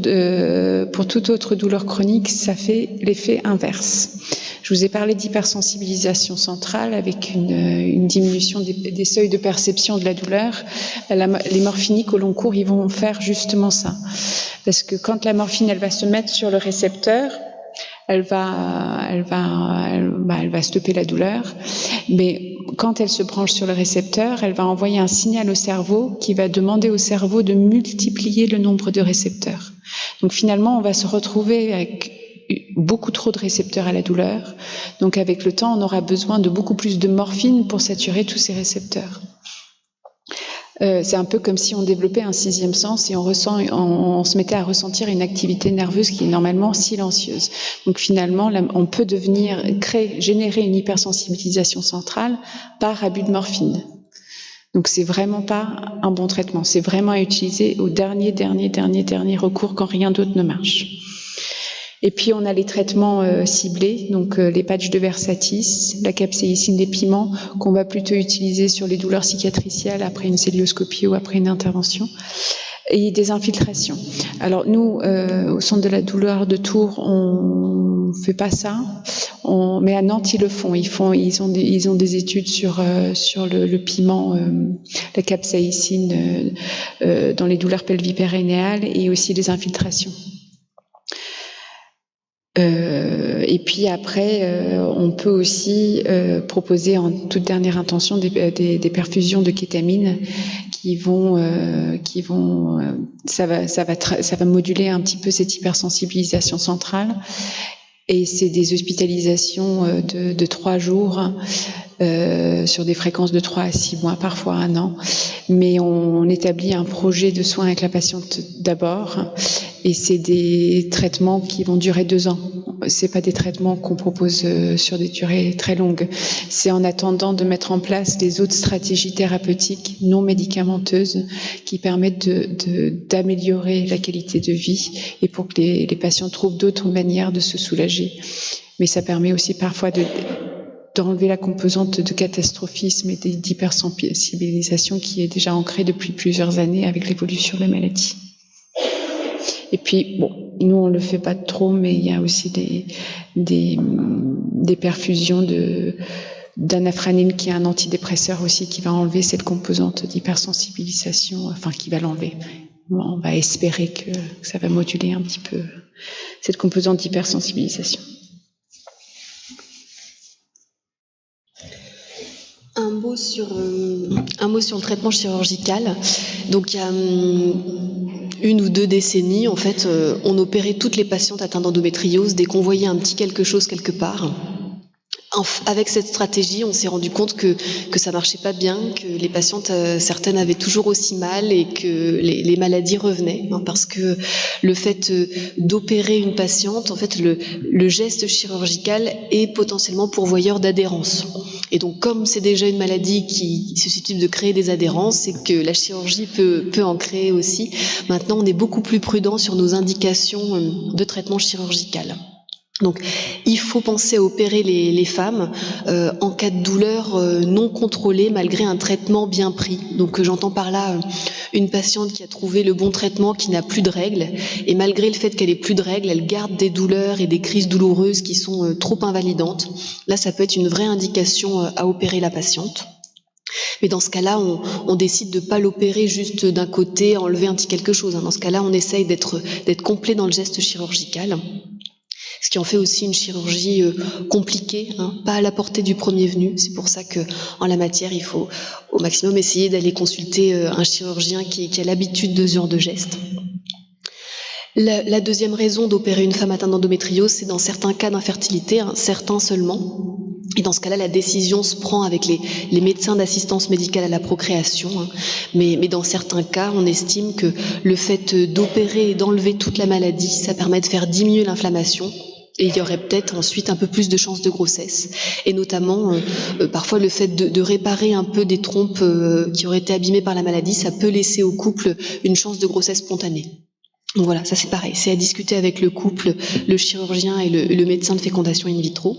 douleur chronique, ça fait l'effet inverse. Je vous ai parlé d'hypersensibilisation centrale avec une diminution des seuils de perception de la douleur. Les morphiniques au long cours, ils vont faire justement ça. Parce que quand la morphine, elle va se mettre sur le récepteur, elle va stopper la douleur. Mais quand elle se branche sur le récepteur, elle va envoyer un signal au cerveau qui va demander au cerveau de multiplier le nombre de récepteurs. Donc finalement, on va se retrouver avec beaucoup trop de récepteurs à la douleur. Donc avec le temps, on aura besoin de beaucoup plus de morphine pour saturer tous ces récepteurs. C'est un peu comme si on développait un sixième sens et on se mettait à ressentir une activité nerveuse qui est normalement silencieuse. Donc finalement, on peut générer une hypersensibilisation centrale par abus de morphine. Donc c'est vraiment pas un bon traitement. C'est vraiment à utiliser au dernier recours quand rien d'autre ne marche. Et puis on a les traitements ciblés, donc les patchs de Versatis, la capsaïcine, les piments, qu'on va plutôt utiliser sur les douleurs cicatricielles après une célioscopie ou après une intervention, et des infiltrations. Alors nous, au centre de la douleur de Tours, on fait pas ça, mais à Nantes ils le font. Ils ont des études sur le piment, la capsaïcine dans les douleurs pelvipérinéales et aussi les infiltrations. Et puis après, on peut aussi proposer en toute dernière intention des perfusions de kétamine ça va moduler un petit peu cette hypersensibilisation centrale. Et c'est des hospitalisations de 3 jours sur des fréquences de 3 à 6 mois, parfois 1 an. Mais on établit un projet de soins avec la patiente d'abord. Et c'est des traitements qui vont durer 2 ans. C'est pas des traitements qu'on propose sur des durées très longues. C'est en attendant de mettre en place des autres stratégies thérapeutiques non médicamenteuses qui permettent d'améliorer la qualité de vie et pour que les patients trouvent d'autres manières de se soulager. Mais ça permet aussi parfois d'enlever la composante de catastrophisme et d'hypersensibilisation qui est déjà ancrée depuis plusieurs années avec l'évolution de la maladie. Et puis, bon, nous, on le fait pas trop, mais il y a aussi des perfusions d'anafranine, qui est un antidépresseur aussi, qui va enlever cette composante d'hypersensibilisation, enfin, qui va l'enlever. On va espérer que ça va moduler un petit peu cette composante d'hypersensibilisation. Un mot sur le traitement chirurgical. Donc il y a 1 ou 2 décennies, en fait, on opérait toutes les patientes atteintes d'endométriose dès qu'on voyait un petit quelque chose quelque part. Avec cette stratégie, on s'est rendu compte que ça marchait pas bien, que les patientes, certaines avaient toujours aussi mal et que les maladies revenaient, parce que le fait d'opérer une patiente, en fait, le geste chirurgical est potentiellement pourvoyeur d'adhérence. Et donc, comme c'est déjà une maladie qui est susceptible de créer des adhérences et que la chirurgie peut en créer aussi, maintenant, on est beaucoup plus prudent sur nos indications de traitement chirurgical. Donc, il faut penser à opérer les femmes en cas de douleur non contrôlée malgré un traitement bien pris. Donc, j'entends par là une patiente qui a trouvé le bon traitement, qui n'a plus de règles, et malgré le fait qu'elle ait plus de règles, elle garde des douleurs et des crises douloureuses qui sont trop invalidantes. Là, ça peut être une vraie indication à opérer la patiente. Mais dans ce cas-là, on décide de pas l'opérer juste d'un côté, enlever un petit quelque chose. Dans ce cas-là, on essaye d'être complet dans le geste chirurgical. Ce qui en fait aussi une chirurgie compliquée, pas à la portée du premier venu. C'est pour ça que, en la matière, il faut au maximum essayer d'aller consulter un chirurgien qui a l'habitude de ce genre de gestes. La deuxième raison d'opérer une femme atteinte d'endométriose, c'est dans certains cas d'infertilité, certains seulement. Et dans ce cas-là, la décision se prend avec les médecins d'assistance médicale à la procréation. Mais dans certains cas, on estime que le fait d'opérer et d'enlever toute la maladie, ça permet de faire diminuer l'inflammation. Et il y aurait peut-être ensuite un peu plus de chances de grossesse. Et notamment, parfois, le fait de réparer un peu des trompes qui auraient été abîmées par la maladie, ça peut laisser au couple une chance de grossesse spontanée. Donc voilà, ça c'est pareil. C'est à discuter avec le couple, le chirurgien et le médecin de fécondation in vitro.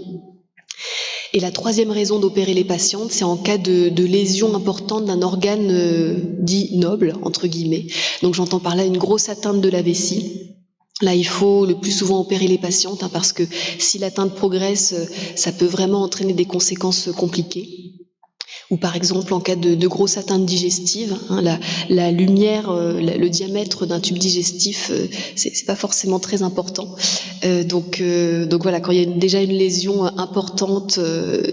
Et la troisième raison d'opérer les patientes, c'est en cas de lésion importante d'un organe dit noble, entre guillemets. Donc j'entends par là une grosse atteinte de la vessie. Là, il faut le plus souvent opérer les patientes, parce que si l'atteinte progresse, ça peut vraiment entraîner des conséquences compliquées. Ou par exemple, en cas de grosse atteinte digestive, la lumière, le diamètre d'un tube digestif, c'est pas forcément très important. Donc voilà, quand il y a déjà une lésion importante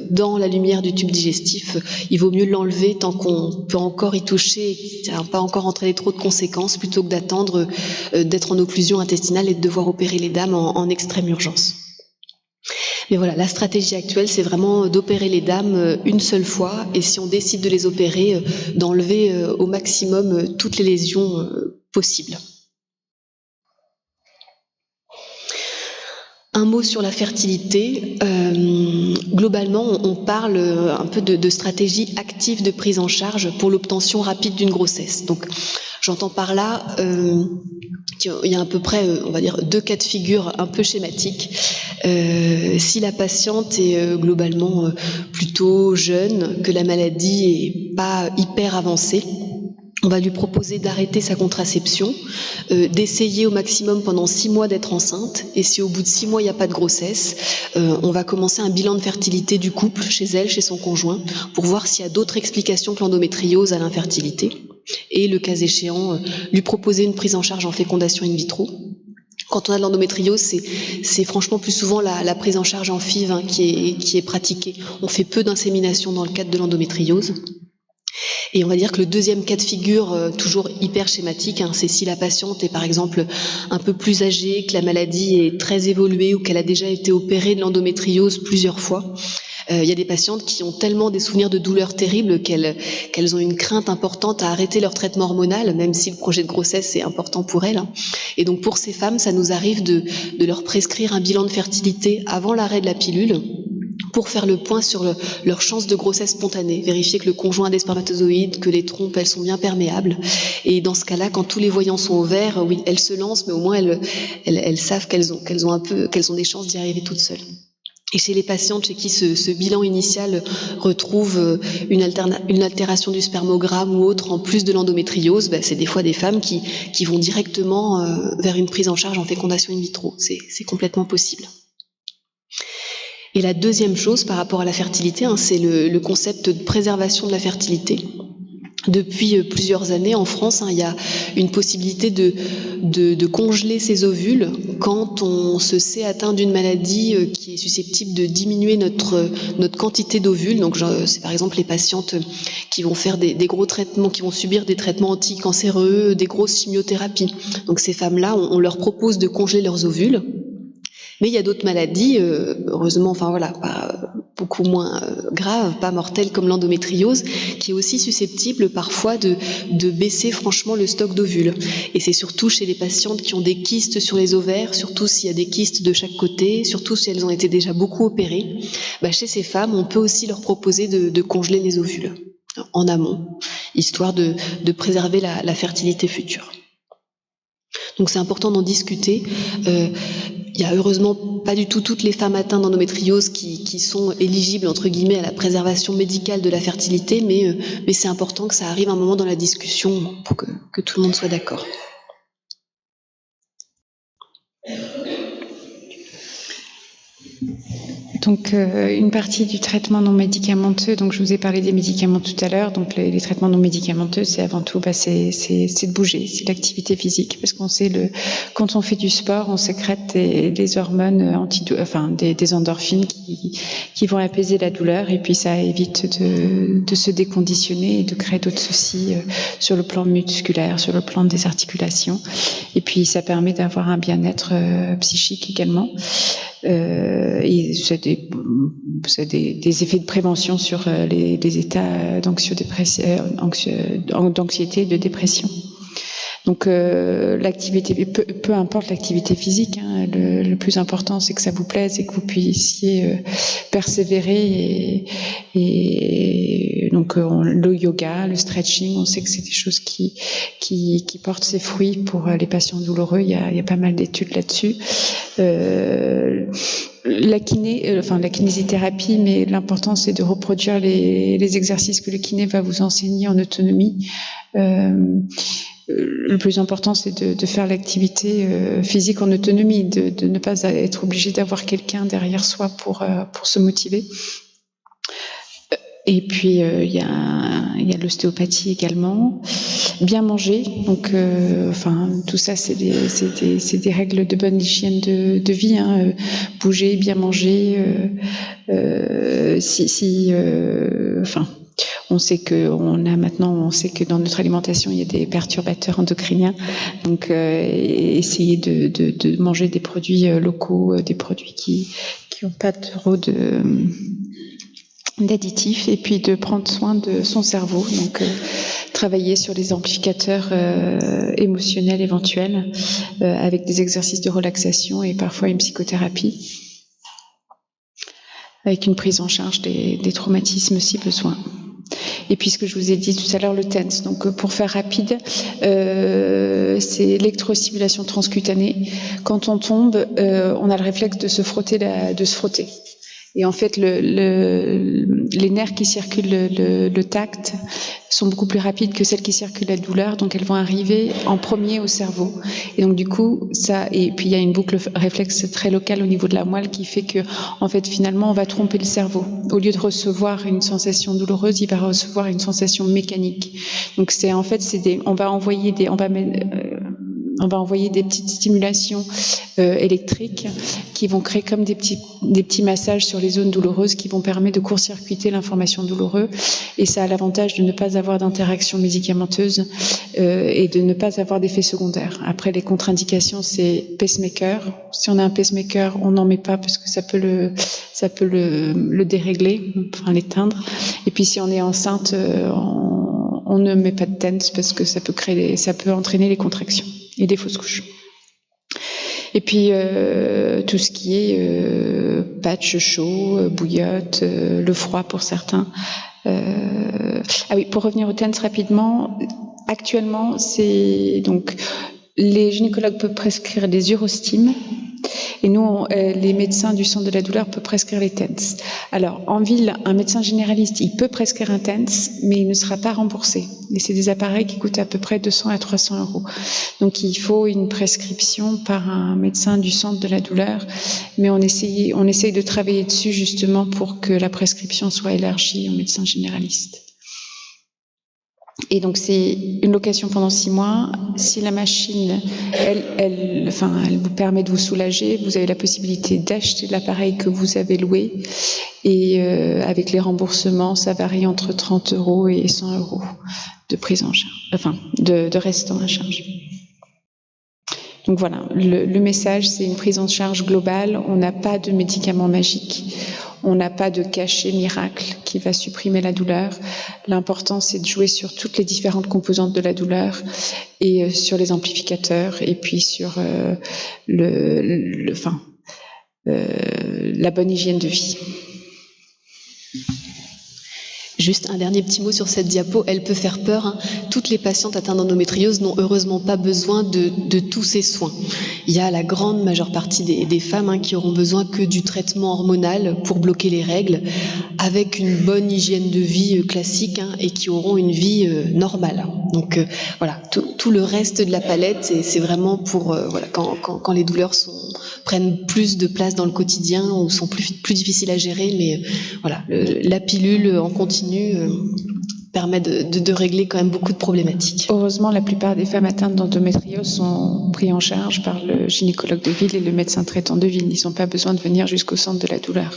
dans la lumière du tube digestif, il vaut mieux l'enlever tant qu'on peut encore y toucher, et pas encore entraîner trop de conséquences, plutôt que d'attendre d'être en occlusion intestinale et de devoir opérer les dames en extrême urgence. Mais voilà, la stratégie actuelle, c'est vraiment d'opérer les dames une seule fois, et si on décide de les opérer, d'enlever au maximum toutes les lésions possibles. Un mot sur la fertilité. Globalement, on parle un peu de stratégie active de prise en charge pour l'obtention rapide d'une grossesse. Donc, j'entends par là qu'il y a à peu près, on va dire, 2 cas de figure un peu schématiques. Si la patiente est globalement plutôt jeune, que la maladie est pas hyper avancée, on va lui proposer d'arrêter sa contraception, d'essayer au maximum pendant 6 mois d'être enceinte, et si au bout de 6 mois il n'y a pas de grossesse, on va commencer un bilan de fertilité du couple, chez elle, chez son conjoint, pour voir s'il y a d'autres explications que l'endométriose à l'infertilité, et le cas échéant, lui proposer une prise en charge en fécondation in vitro. Quand on a de l'endométriose, c'est franchement plus souvent la prise en charge en FIV qui est pratiquée. On fait peu d'insémination dans le cadre de l'endométriose. Et on va dire que le deuxième cas de figure, toujours hyper schématique, c'est si la patiente est par exemple un peu plus âgée, que la maladie est très évoluée ou qu'elle a déjà été opérée de l'endométriose plusieurs fois. Il y a des patientes qui ont tellement des souvenirs de douleurs terribles qu'elles ont une crainte importante à arrêter leur traitement hormonal, même si le projet de grossesse est important pour elles. Et donc pour ces femmes, ça nous arrive de leur prescrire un bilan de fertilité avant l'arrêt de la pilule, pour faire le point sur leur chance de grossesse spontanée, vérifier que le conjoint a des spermatozoïdes, que les trompes, elles sont bien perméables. Et dans ce cas-là, quand tous les voyants sont au vert, oui, elles se lancent, mais au moins elles savent qu'elles ont des chances d'y arriver toutes seules. Et chez les patientes chez qui ce bilan initial retrouve une altération du spermogramme ou autre en plus de l'endométriose, c'est des fois des femmes qui vont directement vers une prise en charge en fécondation in vitro. C'est complètement possible. Et la deuxième chose par rapport à la fertilité, c'est le concept de préservation de la fertilité. Depuis plusieurs années en France, il y a une possibilité de congeler ses ovules quand on se sait atteint d'une maladie qui est susceptible de diminuer notre quantité d'ovules. Donc c'est par exemple les patientes qui vont faire des gros traitements, qui vont subir des traitements anticancéreux, des grosses chimiothérapies. Donc ces femmes-là, on leur propose de congeler leurs ovules. Mais il y a d'autres maladies, heureusement, pas beaucoup moins graves, pas mortelles comme l'endométriose, qui est aussi susceptible parfois de baisser franchement le stock d'ovules. Et c'est surtout chez les patientes qui ont des kystes sur les ovaires, surtout s'il y a des kystes de chaque côté, surtout si elles ont été déjà beaucoup opérées. Chez ces femmes, on peut aussi leur proposer de congeler les ovules en amont, histoire de préserver la fertilité future. Donc c'est important d'en discuter. Il y a heureusement pas du tout toutes les femmes atteintes d'endométriose qui sont éligibles entre guillemets à la préservation médicale de la fertilité, mais c'est important que ça arrive un moment dans la discussion pour que tout le monde soit d'accord. Donc, une partie du traitement non médicamenteux, donc je vous ai parlé des médicaments tout à l'heure, donc les traitements non médicamenteux, c'est avant tout, c'est de bouger, c'est l'activité physique, parce qu'on sait, quand on fait du sport, on sécrète des hormones des endorphines qui vont apaiser la douleur, et puis ça évite de se déconditionner et de créer d'autres soucis sur le plan musculaire, sur le plan des articulations, et puis ça permet d'avoir un bien-être psychique également. Et ça a des effets de prévention sur les états d'anxiété et de dépression. Donc l'activité, peu importe l'activité physique, hein, le plus important c'est que ça vous plaise et que vous puissiez persévérer. Et donc le yoga, le stretching, on sait que c'est des choses qui portent ses fruits pour les patients douloureux. Il y a pas mal d'études là-dessus. La kinésithérapie, mais l'important c'est de reproduire les exercices que le kiné va vous enseigner en autonomie. Le plus important, c'est de faire l'activité physique en autonomie, de ne pas être obligé d'avoir quelqu'un derrière soi pour se motiver. Et puis il y a l'ostéopathie également. Bien manger, donc tout ça c'est des règles de bonne hygiène de vie, hein. Bouger, bien manger. On sait que dans notre alimentation il y a des perturbateurs endocriniens, donc essayer de manger des produits locaux, des produits qui n'ont pas trop d'additifs, et puis de prendre soin de son cerveau, donc travailler sur les amplificateurs émotionnels éventuels avec des exercices de relaxation et parfois une psychothérapie avec une prise en charge des traumatismes si besoin. Et puis ce que je vous ai dit tout à l'heure, le TENS, donc pour faire rapide, c'est l'électrostimulation transcutanée. Quand on tombe, on a le réflexe de se frotter. Et en fait, les nerfs qui circulent le tact sont beaucoup plus rapides que celles qui circulent la douleur, donc elles vont arriver en premier au cerveau. Et donc du coup, et puis il y a une boucle réflexe très locale au niveau de la moelle qui fait que, en fait, finalement, on va tromper le cerveau. Au lieu de recevoir une sensation douloureuse, il va recevoir une sensation mécanique. Donc on va envoyer des petites stimulations électriques qui vont créer comme des petits massages sur les zones douloureuses qui vont permettre de court-circuiter l'information douloureuse, et ça a l'avantage de ne pas avoir d'interaction médicamenteuse et de ne pas avoir d'effets secondaires. Après, les contre-indications, c'est pacemaker. Si on a un pacemaker, on n'en met pas parce que ça peut le dérégler, enfin l'éteindre. Et puis si on est enceinte, on ne met pas de TENS parce que ça peut entraîner les contractions et des fausses couches. Et puis tout ce qui est patch chaud, bouillotte, le froid pour certains. Pour revenir au TENS rapidement, actuellement, les gynécologues peuvent prescrire des urostimes, et nous, les médecins du centre de la douleur peuvent prescrire les TENS. Alors, en ville, un médecin généraliste, il peut prescrire un TENS, mais il ne sera pas remboursé. Et c'est des appareils qui coûtent à peu près 200 à 300 €. Donc, il faut une prescription par un médecin du centre de la douleur, mais on essaye de travailler dessus justement pour que la prescription soit élargie aux médecins généralistes. Et donc c'est une location pendant 6 mois. Si la machine, elle vous permet de vous soulager, vous avez la possibilité d'acheter l'appareil que vous avez loué. Et avec les remboursements, ça varie entre 30 € et 100 € de prise en charge, de restant à charge. Donc voilà, le message, c'est une prise en charge globale. On n'a pas de médicament magique. On n'a pas de cachet miracle qui va supprimer la douleur. L'important, c'est de jouer sur toutes les différentes composantes de la douleur et sur les amplificateurs, et puis sur la bonne hygiène de vie. Juste un dernier petit mot sur cette diapo, elle peut faire peur, hein. Toutes les patientes atteintes d'endométriose n'ont heureusement pas besoin de tous ces soins. Il y a la grande majeure partie des femmes, hein, qui auront besoin que du traitement hormonal pour bloquer les règles, avec une bonne hygiène de vie classique, hein, et qui auront une vie normale. Donc voilà, tout le reste de la palette, c'est vraiment pour voilà, quand les douleurs prennent plus de place dans le quotidien ou sont plus difficiles à gérer, mais voilà, la pilule en continu permet de régler quand même beaucoup de problématiques. Heureusement, la plupart des femmes atteintes d'endométriose sont prises en charge par le gynécologue de ville et le médecin traitant de ville. Ils n'ont pas besoin de venir jusqu'au centre de la douleur.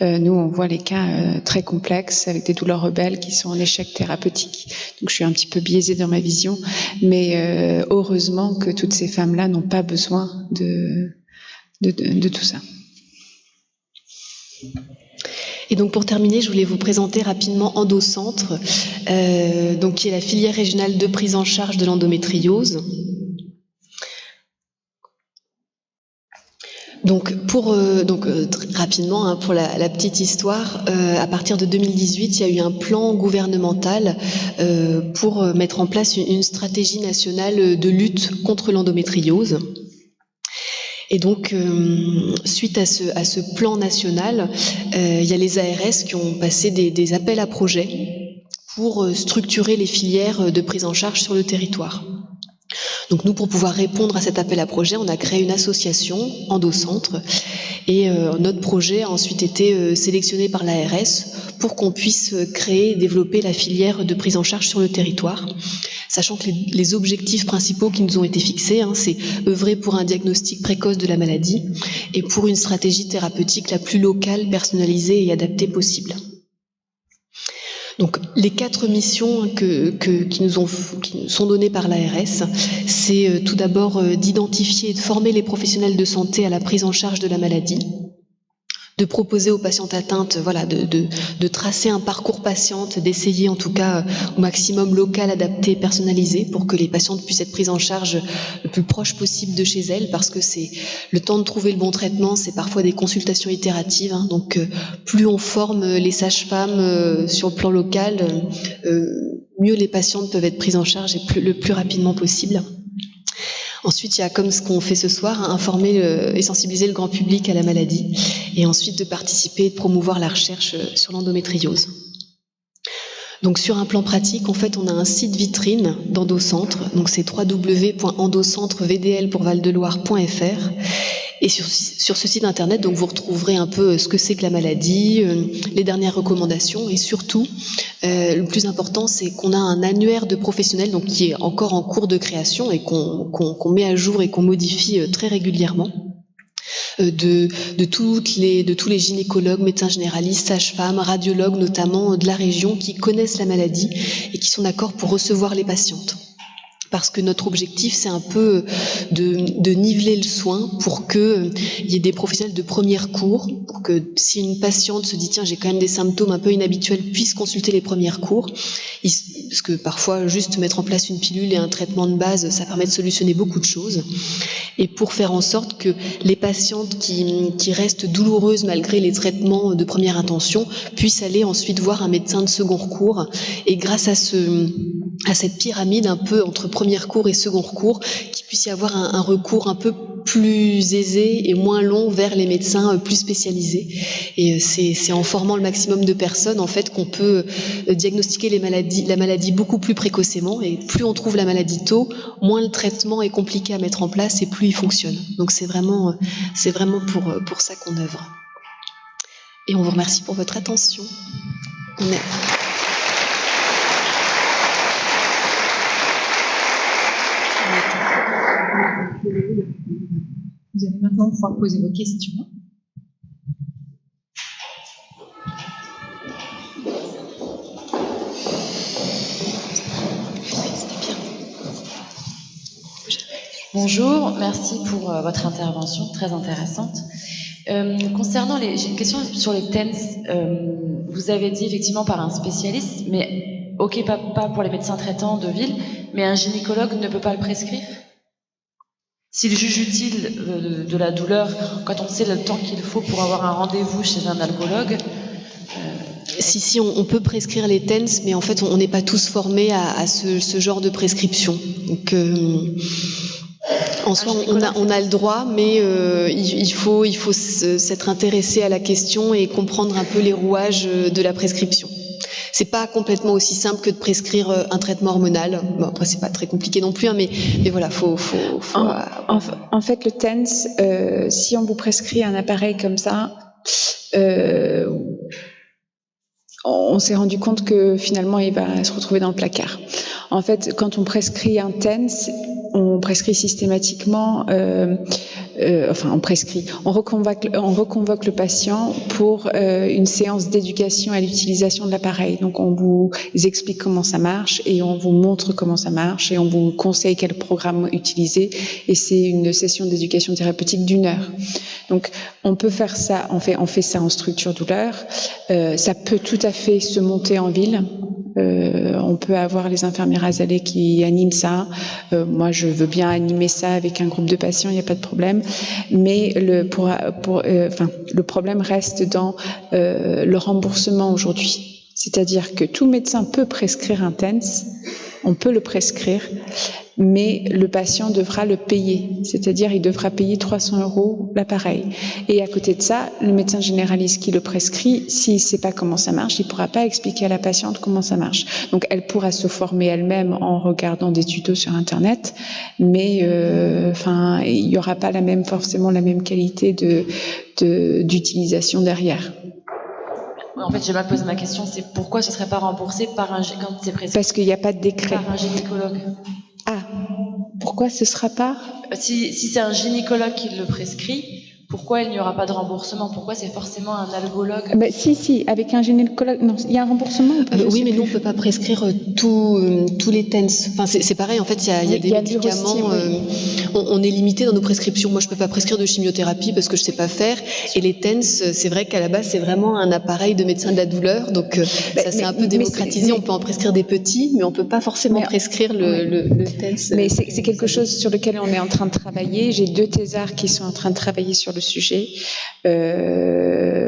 Nous, on voit les cas très complexes avec des douleurs rebelles qui sont en échec thérapeutique. Donc, je suis un petit peu biaisée dans ma vision, mais heureusement que toutes ces femmes-là n'ont pas besoin de tout ça. Et donc pour terminer, je voulais vous présenter rapidement Endocentre, donc qui est la filière régionale de prise en charge de l'endométriose. Donc rapidement, hein, pour la petite histoire, à partir de 2018, il y a eu un plan gouvernemental pour mettre en place une stratégie nationale de lutte contre l'endométriose. Et donc, suite à ce plan national, il y a les ARS qui ont passé des appels à projets pour structurer les filières de prise en charge sur le territoire. Donc nous, pour pouvoir répondre à cet appel à projet, on a créé une association, Endocentre, et notre projet a ensuite été sélectionné par l'ARS pour qu'on puisse créer et développer la filière de prise en charge sur le territoire, sachant que les objectifs principaux qui nous ont été fixés, hein, c'est œuvrer pour un diagnostic précoce de la maladie et pour une stratégie thérapeutique la plus locale, personnalisée et adaptée possible. Donc, les 4 missions qui nous sont données par l'ARS, c'est tout d'abord d'identifier et de former les professionnels de santé à la prise en charge de la maladie, de proposer aux patientes atteintes, voilà, de tracer un parcours patiente, d'essayer en tout cas au maximum local, adapté, personnalisé, pour que les patientes puissent être prises en charge le plus proche possible de chez elles, parce que c'est le temps de trouver le bon traitement, c'est parfois des consultations itératives, hein, donc plus on forme les sages-femmes sur le plan local, mieux les patientes peuvent être prises en charge et le plus rapidement possible. Ensuite, il y a, comme ce qu'on fait ce soir, informer et sensibiliser le grand public à la maladie, et ensuite de participer et de promouvoir la recherche sur l'endométriose. Donc sur un plan pratique, en fait, on a un site vitrine d'Endocentre, donc c'est www.endocentrevdl pour valdeloire.fr. Et sur ce site internet, donc vous retrouverez un peu ce que c'est que la maladie, les dernières recommandations, et surtout, le plus important, c'est qu'on a un annuaire de professionnels, donc qui est encore en cours de création et qu'on met à jour et qu'on modifie très régulièrement. De tous les gynécologues, médecins généralistes, sages-femmes, radiologues notamment de la région qui connaissent la maladie et qui sont d'accord pour recevoir les patientes. Parce que notre objectif, c'est un peu de niveler le soin pour qu'il y ait des professionnels de premier recours, pour que si une patiente se dit « tiens, j'ai quand même des symptômes un peu inhabituels », puisse consulter les premiers recours. Parce que parfois, juste mettre en place une pilule et un traitement de base, ça permet de solutionner beaucoup de choses. Et pour faire en sorte que les patientes qui restent douloureuses malgré les traitements de première intention puissent aller ensuite voir un médecin de second recours. Et grâce à cette pyramide un peu entre premier recours et second recours, qu'il puisse y avoir un recours un peu plus aisé et moins long vers les médecins plus spécialisés. Et c'est en formant le maximum de personnes en fait qu'on peut diagnostiquer la maladie beaucoup plus précocement, et plus on trouve la maladie tôt, moins le traitement est compliqué à mettre en place et plus il fonctionne. Donc c'est vraiment pour ça qu'on œuvre. Et on vous remercie pour votre attention. Vous allez maintenant pouvoir poser vos questions. Bonjour, merci pour votre intervention très intéressante. Concernant j'ai une question sur les TENS. Vous avez dit effectivement par un spécialiste, mais ok, pas pour les médecins traitants de ville, mais un gynécologue ne peut pas le prescrire? S'il juge utile de la douleur, quand on sait le temps qu'il faut pour avoir un rendez-vous chez un allergologue, Si, on peut prescrire les TENS, mais en fait, on n'est pas tous formés à ce genre de prescription. Donc, en soi, on a le droit, mais il faut s'être intéressé à la question et comprendre un peu les rouages de la prescription. C'est pas complètement aussi simple que de prescrire un traitement hormonal. Bon, après, c'est pas très compliqué non plus, hein, mais voilà, En fait, le TENS, si on vous prescrit un appareil comme ça, on s'est rendu compte que finalement, il va se retrouver dans le placard. En fait, quand on prescrit un TENS, on prescrit systématiquement, on reconvoque le patient pour une séance d'éducation à l'utilisation de l'appareil. Donc, on vous explique comment ça marche et on vous montre comment ça marche et on vous conseille quel programme utiliser. Et c'est une session d'éducation thérapeutique d'1 heure. Donc, on peut faire ça, on fait ça en structure douleur. Ça peut tout à fait se monter en ville. On peut avoir les infirmières azalées qui animent ça. Moi, je veux bien animer ça avec un groupe de patients, il n'y a pas de problème. Mais le problème reste dans le remboursement aujourd'hui. C'est-à-dire que tout médecin peut prescrire un TENS, on peut le prescrire, mais le patient devra le payer. C'est-à-dire il devra payer 300 € l'appareil. Et à côté de ça, le médecin généraliste qui le prescrit, s'il ne sait pas comment ça marche, il ne pourra pas expliquer à la patiente comment ça marche. Donc elle pourra se former elle-même en regardant des tutos sur Internet, mais il n'y aura pas forcément la même qualité d'utilisation derrière. En fait, j'ai mal posé ma question, c'est pourquoi ce ne serait pas remboursé quand c'est prescrit? Parce qu'il n'y a pas de décret. Par un gynécologue. Ah, pourquoi ce ne sera pas? Si c'est un gynécologue qui le prescrit, pourquoi il n'y aura pas de remboursement? Pourquoi c'est forcément un algologue? Si, avec un gynécologue, non, il y a un remboursement. Oui, mais nous, on ne peut pas prescrire tous les TENS. Enfin, c'est pareil, en fait, il y a des médicaments, on est limité dans nos prescriptions. Moi, je ne peux pas prescrire de chimiothérapie parce que je ne sais pas faire. Et les TENS, c'est vrai qu'à la base, c'est vraiment un appareil de médecin de la douleur. Donc, ça s'est un peu démocratisé. On peut en prescrire des petits, mais on ne peut pas forcément prescrire le TENS. Mais c'est quelque chose sur lequel on est en train de travailler. J'ai 2 thésards qui sont en train de travailler sur le sujet,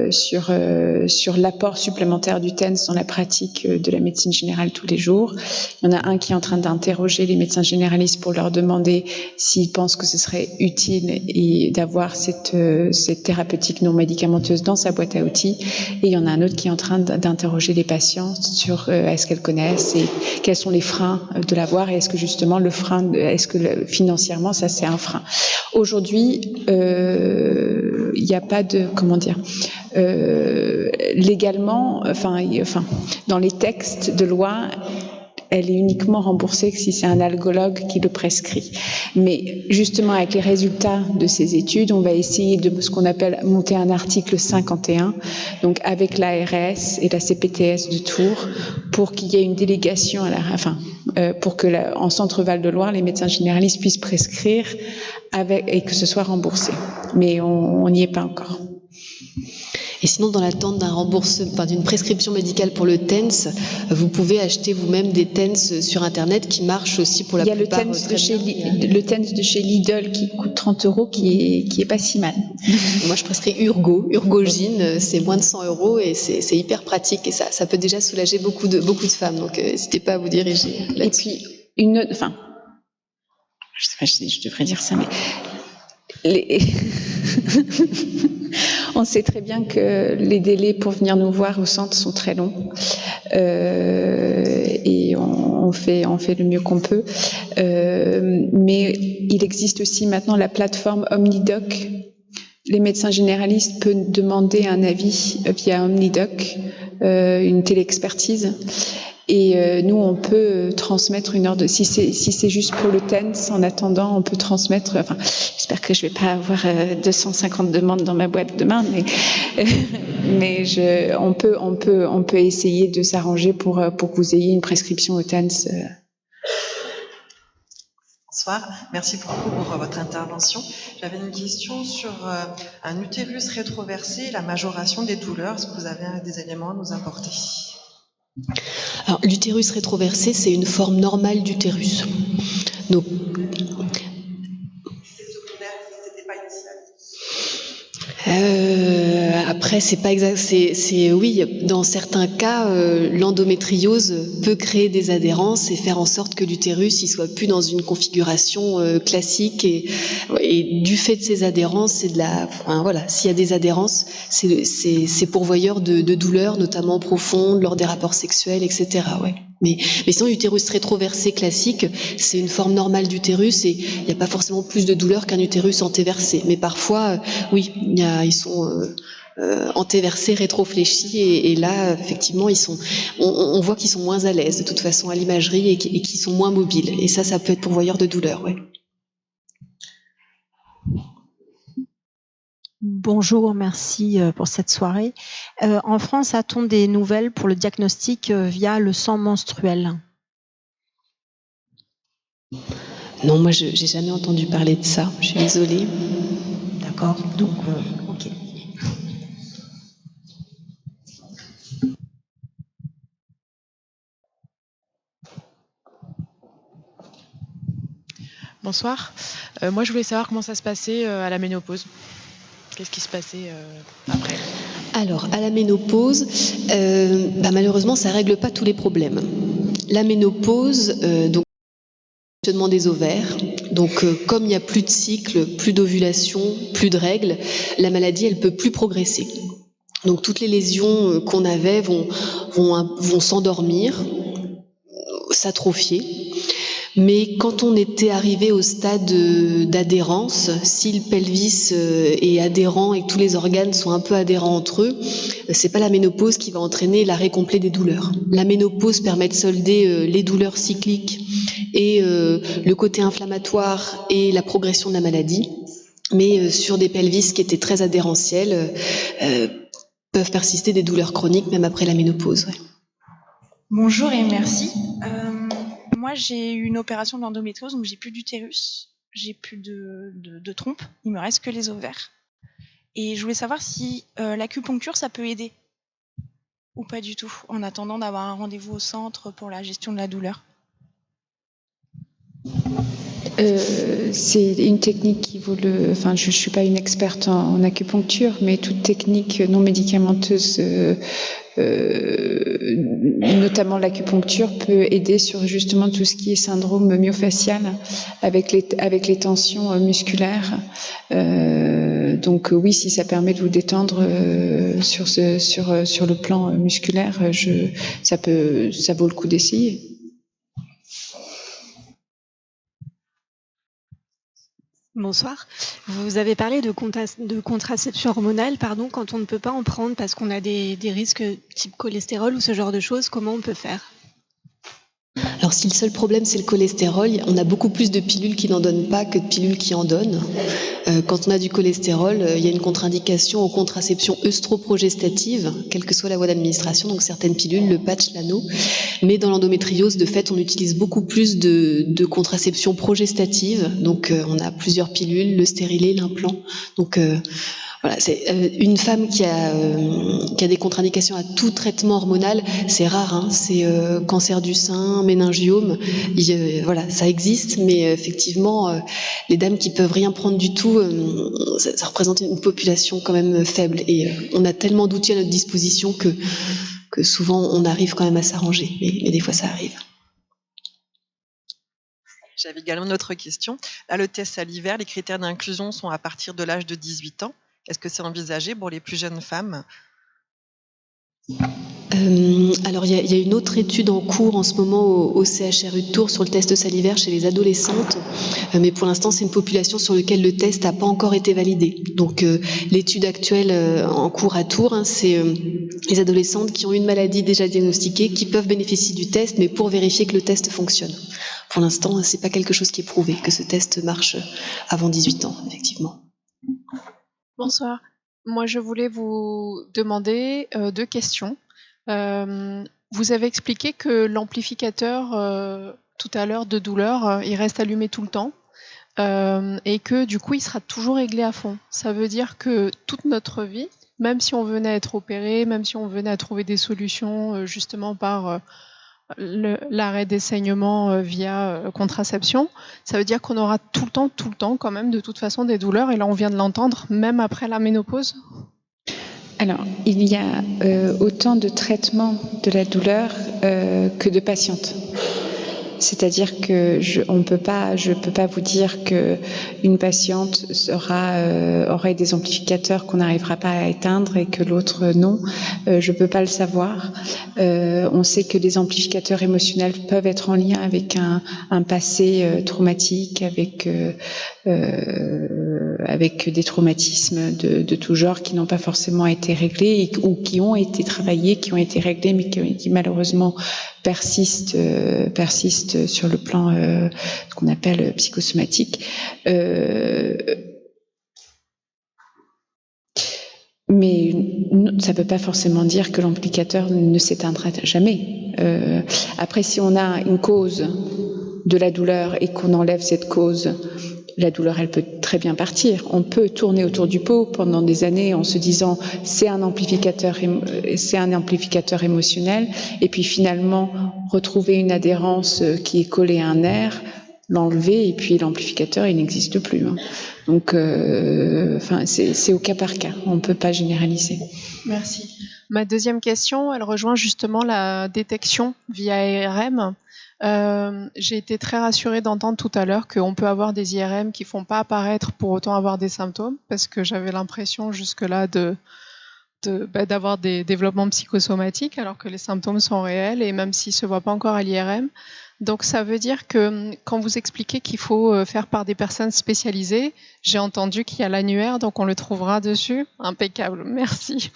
sur l'apport supplémentaire du TENS dans la pratique de la médecine générale tous les jours. Il y en a un qui est en train d'interroger les médecins généralistes pour leur demander s'ils pensent que ce serait utile d'avoir cette thérapeutique non médicamenteuse dans sa boîte à outils. Et il y en a un autre qui est en train d'interroger les patients sur est-ce qu'elles connaissent et quels sont les freins de l'avoir et est-ce que justement financièrement ça c'est un frein. Aujourd'hui, il n'y a pas de légalement, dans les textes de loi, elle est uniquement remboursée que si c'est un algologue qui le prescrit. Mais justement, avec les résultats de ces études, on va essayer de ce qu'on appelle monter un article 51, donc avec l'ARS et la CPTS de Tours, pour qu'il y ait une délégation pour que en Centre Val de Loire, les médecins généralistes puissent prescrire et que ce soit remboursé. Mais on n'y est pas encore. Et sinon, dans l'attente d'une prescription médicale pour le TENS, vous pouvez acheter vous-même des TENS sur Internet qui marchent aussi pour la plupart. Il y a le TENS de chez Lidl qui coûte 30 € qui est pas si mal. Moi, je prescris Urgogine, c'est moins de 100 € et c'est hyper pratique et ça peut déjà soulager beaucoup de femmes. Donc, n'hésitez pas à vous diriger là-dessus. Et puis, je devrais dire ça, mais on sait très bien que les délais pour venir nous voir au centre sont très longs et on fait le mieux qu'on peut. Mais il existe aussi maintenant la plateforme OmniDoc. Les médecins généralistes peuvent demander un avis via OmniDoc, une téléexpertise. Et nous, on peut transmettre une ordre. Si c'est juste pour le TENS, en attendant, on peut transmettre. J'espère que je vais pas avoir 250 demandes dans ma boîte demain, mais on peut essayer de s'arranger pour que vous ayez une prescription au TENS. Bonsoir, merci beaucoup pour votre intervention. J'avais une question sur un utérus rétroversé, la majoration des douleurs. Est-ce que vous avez des éléments à nous apporter ? Alors, l'utérus rétroversé, c'est une forme normale d'utérus. Donc, après, après, c'est pas exact. Oui, dans certains cas, l'endométriose peut créer des adhérences et faire en sorte que l'utérus il soit plus dans une configuration classique et du fait de ces adhérences, s'il y a des adhérences, c'est pourvoyeur de douleurs, notamment profondes lors des rapports sexuels, etc. Ouais. Mais sinon, l'utérus rétroversé classique, c'est une forme normale d'utérus et il n'y a pas forcément plus de douleur qu'un utérus antéversé. Mais parfois, oui, ils sont antéversés, rétrofléchis et là, effectivement, on voit qu'ils sont moins à l'aise de toute façon à l'imagerie et qu'ils sont moins mobiles. Et ça peut être pourvoyeur de douleur, ouais. Bonjour, merci pour cette soirée. En France, a-t-on des nouvelles pour le diagnostic via le sang menstruel? Non, moi, j'ai jamais entendu parler de ça. Je suis désolée. D'accord, donc, ok. Bonsoir. Moi, je voulais savoir comment ça se passait à la ménopause. Qu'est-ce qui se passait après? Alors, à la ménopause, malheureusement, ça règle pas tous les problèmes. La ménopause, donc fonctionnement des ovaires. Donc, comme il n'y a plus de cycle, plus d'ovulation, plus de règles, la maladie, elle peut plus progresser. Donc, toutes les lésions qu'on avait vont s'endormir, s'atrophier. Mais quand on était arrivé au stade d'adhérence, si le pelvis est adhérent et que tous les organes sont un peu adhérents entre eux, c'est pas la ménopause qui va entraîner l'arrêt complet des douleurs. La ménopause permet de solder les douleurs cycliques et le côté inflammatoire et la progression de la maladie. Mais sur des pelvis qui étaient très adhérentiels, peuvent persister des douleurs chroniques même après la ménopause. Ouais. Bonjour et merci. Moi, j'ai eu une opération d'endométriose, donc j'ai plus d'utérus, j'ai plus de trompe, il me reste que les ovaires. Et je voulais savoir si l'acupuncture, ça peut aider ou pas du tout, en attendant d'avoir un rendez-vous au centre pour la gestion de la douleur. C'est une technique qui vaut je suis pas une experte en acupuncture, mais toute technique non médicamenteuse, notamment l'acupuncture, peut aider sur justement tout ce qui est syndrome myofacial avec les tensions musculaires. Donc oui, si ça permet de vous détendre sur le plan musculaire, ça vaut le coup d'essayer. Bonsoir. Vous avez parlé de contraception hormonale, quand on ne peut pas en prendre parce qu'on a des risques type cholestérol ou ce genre de choses, comment on peut faire? Alors si le seul problème c'est le cholestérol, on a beaucoup plus de pilules qui n'en donnent pas que de pilules qui en donnent. Quand on a du cholestérol, il y a une contre-indication aux contraceptions œstroprogestatives, quelle que soit la voie d'administration, donc certaines pilules, le patch, l'anneau. Mais dans l'endométriose, de fait, on utilise beaucoup plus de contraception progestative. Donc on a plusieurs pilules, le stérilet, l'implant. Donc voilà, c'est une femme qui a des contre-indications à tout traitement hormonal, c'est rare, hein, c'est cancer du sein, méningiome, voilà, ça existe, mais effectivement, les dames qui peuvent rien prendre du tout, ça représente une population quand même faible, et on a tellement d'outils à notre disposition que souvent on arrive quand même à s'arranger, mais des fois ça arrive. J'avais également une autre question. Là, le test salivaire, les critères d'inclusion sont à partir de l'âge de 18 ans. Est-ce que c'est envisagé pour les plus jeunes femmes? Alors, il y a une autre étude en cours en ce moment au CHRU de Tours sur le test salivaire chez les adolescentes, mais pour l'instant, c'est une population sur laquelle le test n'a pas encore été validé. Donc, l'étude actuelle en cours à Tours, hein, c'est les adolescentes qui ont une maladie déjà diagnostiquée, qui peuvent bénéficier du test, mais pour vérifier que le test fonctionne. Pour l'instant, c'est pas quelque chose qui est prouvé, que ce test marche avant 18 ans, effectivement. Bonsoir. Moi, je voulais vous demander 2 questions. Vous avez expliqué que l'amplificateur tout à l'heure de douleur, il reste allumé tout le temps et que du coup, il sera toujours réglé à fond. Ça veut dire que toute notre vie, même si on venait à être opéré, même si on venait à trouver des solutions justement par l'arrêt des saignements via contraception, ça veut dire qu'on aura tout le temps quand même de toute façon des douleurs, et là on vient de l'entendre, même après la ménopause? Alors, il y a autant de traitements de la douleur que de patientes. C'est-à-dire que je peux pas vous dire que une patiente aurait des amplificateurs qu'on n'arrivera pas à éteindre et que l'autre non. Je peux pas le savoir. On sait que les amplificateurs émotionnels peuvent être en lien avec un passé traumatique, avec des traumatismes de tout genre qui n'ont pas forcément été réglés ou qui ont été travaillés, qui ont été réglés, mais qui malheureusement persistent sur le plan ce qu'on appelle psychosomatique. Mais ça ne veut pas forcément dire que l'amplificateur ne s'éteindra jamais. Après, si on a une cause de la douleur et qu'on enlève cette cause, la douleur, elle peut très bien partir. On peut tourner autour du pot pendant des années en se disant c'est un amplificateur émotionnel, et puis finalement retrouver une adhérence qui est collée à un nerf, l'enlever, et puis l'amplificateur, il n'existe plus. Donc, c'est au cas par cas. On ne peut pas généraliser. Merci. Ma deuxième question, elle rejoint justement la détection via IRM. J'ai été très rassurée d'entendre tout à l'heure qu'on peut avoir des IRM qui font pas apparaître pour autant avoir des symptômes, parce que j'avais l'impression jusque-là d'avoir des développements psychosomatiques alors que les symptômes sont réels et même s'ils se voient pas encore à l'IRM. Donc ça veut dire que quand vous expliquez qu'il faut faire par des personnes spécialisées, j'ai entendu qu'il y a l'annuaire, donc on le trouvera dessus. Impeccable, merci.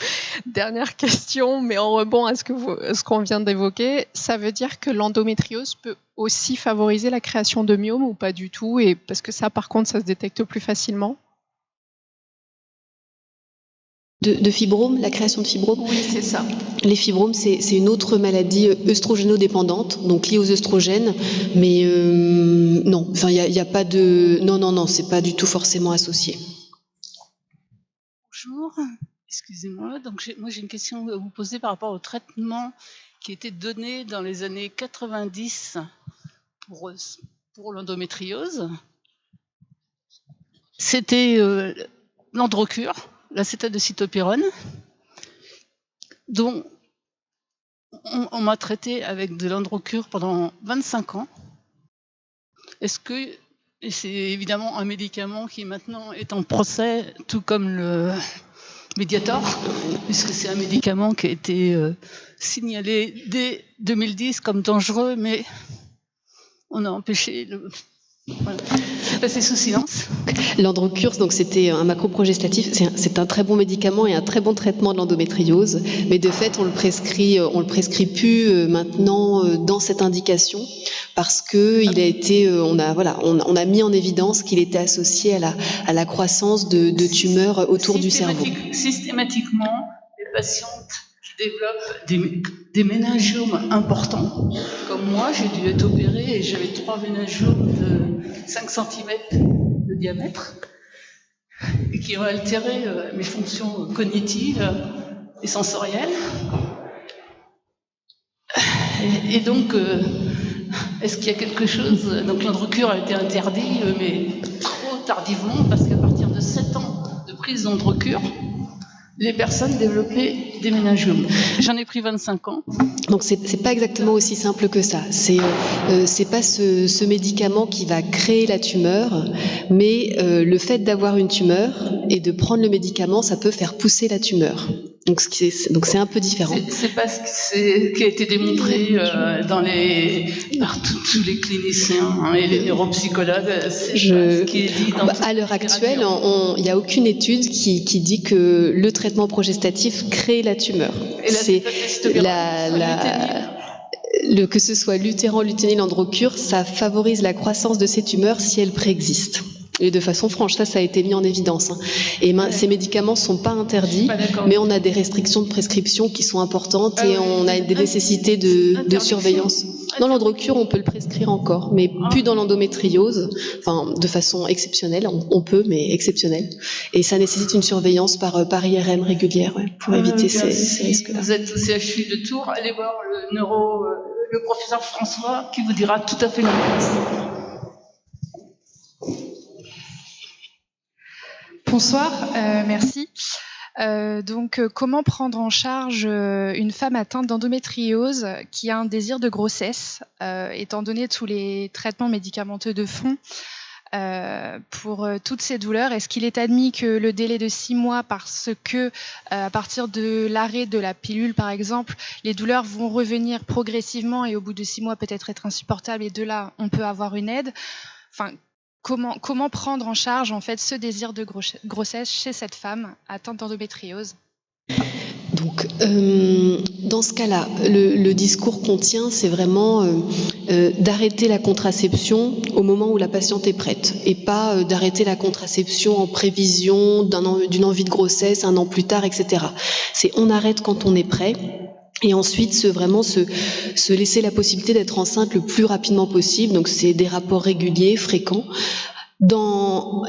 Dernière question, mais en rebond à ce qu'on vient d'évoquer, ça veut dire que l'endométriose peut aussi favoriser la création de myomes ou pas du tout, et parce que ça par contre ça se détecte plus facilement? De fibromes, la création de fibromes? Oui, c'est ça. Les fibromes, c'est une autre maladie œstrogénodépendante, donc liée aux œstrogènes, mais non, enfin, il y a pas de... Non, c'est pas du tout forcément associé. Bonjour, excusez-moi, donc moi j'ai une question à vous poser par rapport au traitement qui était donné dans les années 90 pour l'endométriose. C'était l'androcure, l'acétate de cytopyrone, dont on m'a traité avec de l'androcure pendant 25 ans. Et c'est évidemment un médicament qui maintenant est en procès, tout comme le Mediator, puisque c'est un médicament qui a été signalé dès 2010 comme dangereux, mais on a empêché Voilà. C'est passé sous silence. L'androcure, donc c'était un macroprogestatif, c'est un très bon médicament et un très bon traitement de l'endométriose, mais de fait on le prescrit plus maintenant dans cette indication parce que il a été, on a mis en évidence qu'il était associé à la croissance de tumeurs autour du cerveau. Systématiquement, les patientes qui développent des méningiomes importants, comme moi, j'ai dû être opérée et j'avais 3 méningiomes de 5 cm de diamètre et qui ont altéré mes fonctions cognitives et sensorielles. Et donc, est-ce qu'il y a quelque chose... Donc l'androcure a été interdit, mais trop tardivement, parce qu'à partir de 7 ans de prise d'androcure, les personnes développaient des méningiomes. J'en ai pris 25 ans. Donc c'est pas exactement aussi simple que ça. C'est pas ce médicament qui va créer la tumeur, mais le fait d'avoir une tumeur et de prendre le médicament, ça peut faire pousser la tumeur. Donc c'est un peu différent. C'est pas ce qui a été démontré par tous les cliniciens et les neuropsychologues. C'est ce qui est dit à l'heure actuelle, il n'y a aucune étude qui dit que le traitement progestatif crée la tumeur. C'est que ce soit l'utéran, luténil, l'androcure, ça favorise la croissance de ces tumeurs si elles préexistent. Et de façon franche, ça a été mis en évidence. Et ces médicaments ne sont pas interdits, mais on a des restrictions de prescription qui sont importantes et on a des nécessités de surveillance. Dans l'androcure, on peut le prescrire encore, mais plus dans l'endométriose, enfin de façon exceptionnelle, on peut, mais exceptionnelle. Et ça nécessite une surveillance par IRM régulière pour éviter ces risques-là. Vous êtes au CHU de Tours, allez voir le professeur François qui vous dira tout à fait l'inverse. Bonsoir, merci. Comment prendre en charge une femme atteinte d'endométriose qui a un désir de grossesse, étant donné tous les traitements médicamenteux de fond pour toutes ces douleurs? Est-ce qu'il est admis que le délai de 6 mois, parce que à partir de l'arrêt de la pilule, par exemple, les douleurs vont revenir progressivement et au bout de 6 mois peut-être être insupportables et de là, on peut avoir une aide? Enfin, comment prendre en charge en fait ce désir de grossesse chez cette femme atteinte d'endométriose? Donc, dans ce cas-là, le discours qu'on tient, c'est vraiment d'arrêter la contraception au moment où la patiente est prête, et pas d'arrêter la contraception en prévision d'une envie de grossesse 1 an plus tard, etc. C'est on arrête quand on est prêt. Et ensuite, se laisser la possibilité d'être enceinte le plus rapidement possible. Donc, c'est des rapports réguliers, fréquents.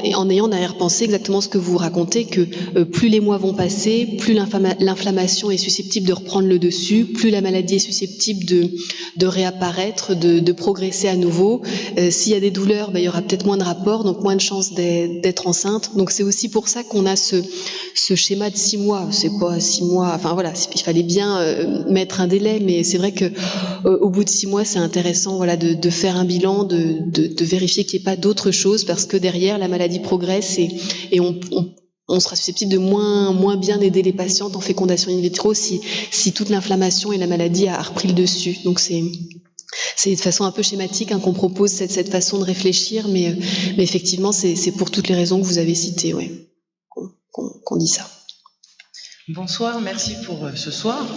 Et en ayant en arrière-pensée exactement ce que vous racontez, que plus les mois vont passer, plus l'inflammation est susceptible de reprendre le dessus, plus la maladie est susceptible de réapparaître, de progresser à nouveau. S'il y a des douleurs, il y aura peut-être moins de rapports, donc moins de chances d'être enceinte. Donc c'est aussi pour ça qu'on a ce schéma de 6 mois. C'est pas 6 mois, enfin voilà, il fallait bien mettre un délai, mais c'est vrai que au bout de 6 mois, c'est intéressant de faire un bilan, de vérifier qu'il n'y ait pas d'autre chose, parce que derrière, la maladie progresse et on sera susceptible de moins bien aider les patientes en fécondation in vitro si toute l'inflammation et la maladie a repris le dessus. Donc c'est de façon un peu schématique qu'on propose cette façon de réfléchir, mais effectivement, c'est pour toutes les raisons que vous avez citées, qu'on dit ça. Bonsoir, merci pour ce soir.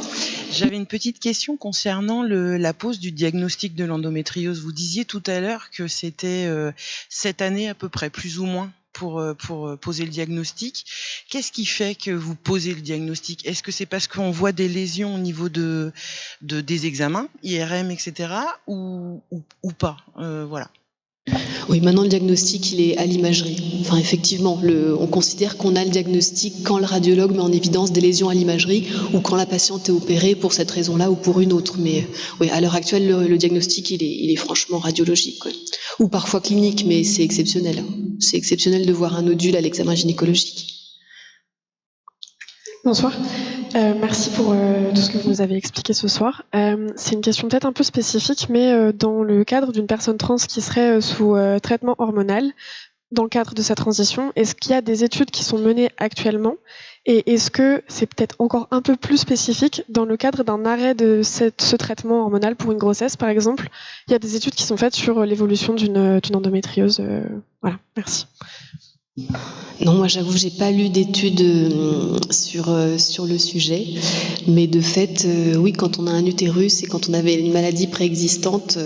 J'avais une petite question concernant la pose du diagnostic de l'endométriose. Vous disiez tout à l'heure que c'était cette année à peu près, plus ou moins, pour poser le diagnostic. Qu'est-ce qui fait que vous posez le diagnostic? Est-ce que c'est parce qu'on voit des lésions au niveau des examens, IRM, etc., ou pas? Voilà. Oui, maintenant le diagnostic, il est à l'imagerie. Enfin, effectivement, on considère qu'on a le diagnostic quand le radiologue met en évidence des lésions à l'imagerie ou quand la patiente est opérée pour cette raison-là ou pour une autre. Mais oui, à l'heure actuelle, le diagnostic, il est franchement radiologique. Ou parfois clinique, mais c'est exceptionnel. C'est exceptionnel de voir un nodule à l'examen gynécologique. Bonsoir. Merci pour tout ce que vous nous avez expliqué ce soir. C'est une question peut-être un peu spécifique, mais dans le cadre d'une personne trans qui serait sous traitement hormonal, dans le cadre de sa transition, est-ce qu'il y a des études qui sont menées actuellement? Et est-ce que c'est peut-être encore un peu plus spécifique dans le cadre d'un arrêt de ce traitement hormonal pour une grossesse, par exemple? Il y a des études qui sont faites sur l'évolution d'une endométriose. Voilà, merci. Non, moi j'avoue, j'ai pas lu d'études sur le sujet, mais de fait, oui, quand on a un utérus et quand on avait une maladie préexistante,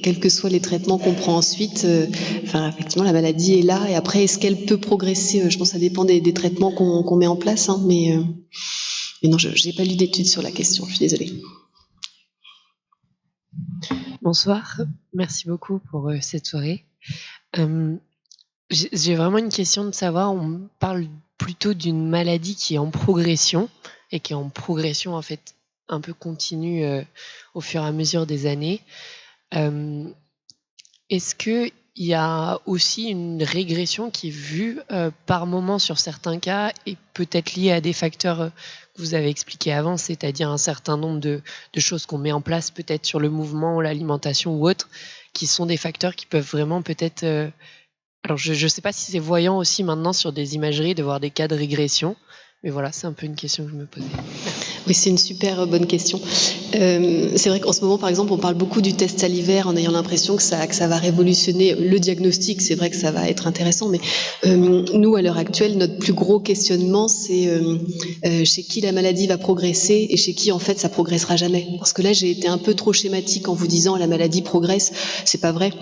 quels que soient les traitements qu'on prend ensuite, effectivement, la maladie est là. Et après, est-ce qu'elle peut progresser? Je pense que ça dépend des traitements qu'on met en place, mais non, j'ai pas lu d'études sur la question. Je suis désolée. Bonsoir, merci beaucoup pour cette soirée. J'ai vraiment une question de savoir, on parle plutôt d'une maladie qui est en progression et qui est en progression en fait un peu continue au fur et à mesure des années. Est-ce qu'il y a aussi une régression qui est vue par moment sur certains cas et peut-être liée à des facteurs que vous avez expliqués avant, c'est-à-dire un certain nombre de choses qu'on met en place peut-être sur le mouvement, l'alimentation ou autre, qui sont des facteurs qui peuvent vraiment peut-être... Alors, je ne sais pas si c'est voyant aussi maintenant sur des imageries de voir des cas de régression, mais voilà, c'est un peu une question que je me posais. Oui, c'est une super bonne question. C'est vrai qu'en ce moment, par exemple, on parle beaucoup du test salivaire en ayant l'impression que ça va révolutionner le diagnostic. C'est vrai que ça va être intéressant, mais nous, à l'heure actuelle, notre plus gros questionnement, c'est chez qui la maladie va progresser et chez qui, en fait, ça progressera jamais. Parce que là, j'ai été un peu trop schématique en vous disant la maladie progresse. C'est pas vrai.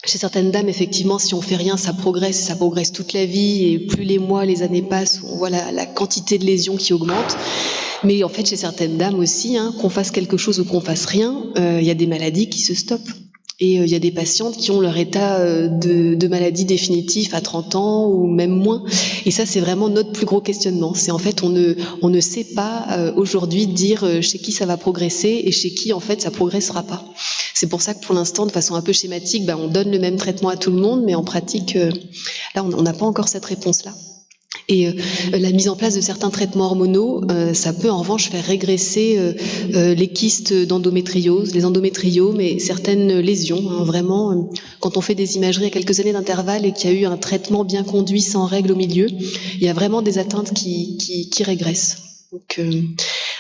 Chez certaines dames, effectivement, si on fait rien, ça progresse toute la vie, et plus les mois, les années passent, on voit la quantité de lésions qui augmente. Mais en fait, chez certaines dames aussi, qu'on fasse quelque chose ou qu'on fasse rien, il y a des maladies qui se stoppent. Et il y a des patientes qui ont leur état de maladie définitif à 30 ans ou même moins. Et ça, c'est vraiment notre plus gros questionnement. C'est en fait, on ne sait pas aujourd'hui dire chez qui ça va progresser et chez qui, en fait, ça progressera pas. C'est pour ça que pour l'instant, de façon un peu schématique, on donne le même traitement à tout le monde, mais en pratique, là, on n'a pas encore cette réponse-là. Et la mise en place de certains traitements hormonaux, ça peut en revanche faire régresser les kystes d'endométriose, les endométriomes et certaines lésions. Hein, vraiment, quand on fait des imageries à quelques années d'intervalle et qu'il y a eu un traitement bien conduit sans règles au milieu, il y a vraiment des atteintes qui régressent. Donc,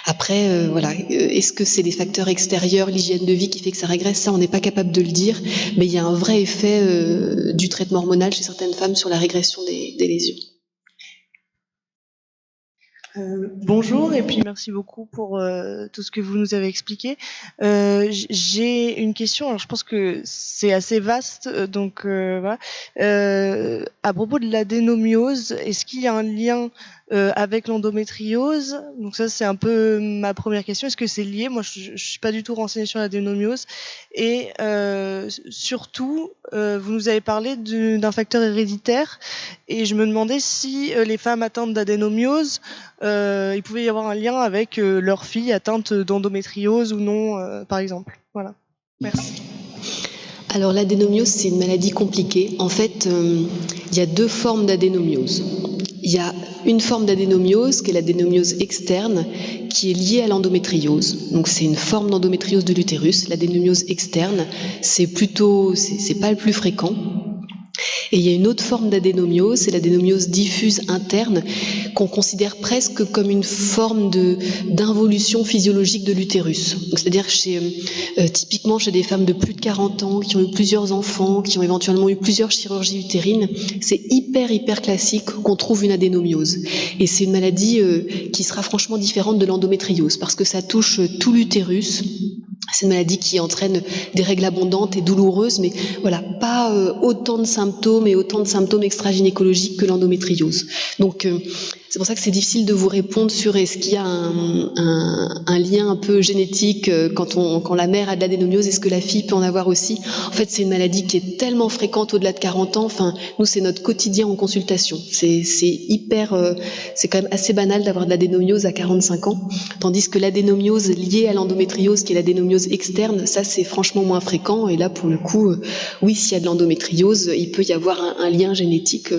après, voilà, est-ce que c'est des facteurs extérieurs, l'hygiène de vie qui fait que ça régresse? Ça, on n'est pas capable de le dire, mais il y a un vrai effet du traitement hormonal chez certaines femmes sur la régression des lésions. Bonjour et puis merci beaucoup pour tout ce que vous nous avez expliqué. J'ai une question, alors je pense que c'est assez vaste, donc voilà. À propos de l'adénomiose, est-ce qu'il y a un lien avec l'endométriose? Donc ça c'est un peu ma première question. Est-ce que c'est lié? Moi je suis pas du tout renseignée sur l'adénomiose. Et surtout, vous nous avez parlé d'un facteur héréditaire et je me demandais si les femmes atteintes d'adénomiose, il pouvait y avoir un lien avec leur fille atteinte d'endométriose ou non, par exemple. Voilà. Merci. Alors l'adénomiose, c'est une maladie compliquée. En fait, il y a deux formes d'adénomiose. Il y a une forme d'adénomiose qui est l'adénomiose externe, qui est liée à l'endométriose. Donc c'est une forme d'endométriose de l'utérus. L'adénomiose externe, c'est pas le plus fréquent. Et il y a une autre forme d'adénomiose, c'est l'adénomiose diffuse interne, qu'on considère presque comme une forme d'involution physiologique de l'utérus. C'est-à-dire typiquement chez des femmes de plus de 40 ans, qui ont eu plusieurs enfants, qui ont éventuellement eu plusieurs chirurgies utérines, c'est hyper classique qu'on trouve une adénomiose. Et c'est une maladie qui sera franchement différente de l'endométriose, parce que ça touche tout l'utérus. C'est une maladie qui entraîne des règles abondantes et douloureuses, mais voilà, pas autant de symptômes et autant de symptômes extra-gynécologiques que l'endométriose. Donc c'est pour ça que c'est difficile de vous répondre sur est-ce qu'il y a un lien un peu génétique quand la mère a de l'adénomiose, est-ce que la fille peut en avoir aussi? En fait, c'est une maladie qui est tellement fréquente au-delà de 40 ans. Enfin, nous, c'est notre quotidien en consultation. C'est quand même assez banal d'avoir de l'adénomiose à 45 ans, tandis que l'adénomiose liée à l'endométriose, qui est l'adénomiose externe, ça c'est franchement moins fréquent. Et là, pour le coup, oui, s'il y a de l'endométriose, il peut y avoir un lien génétique.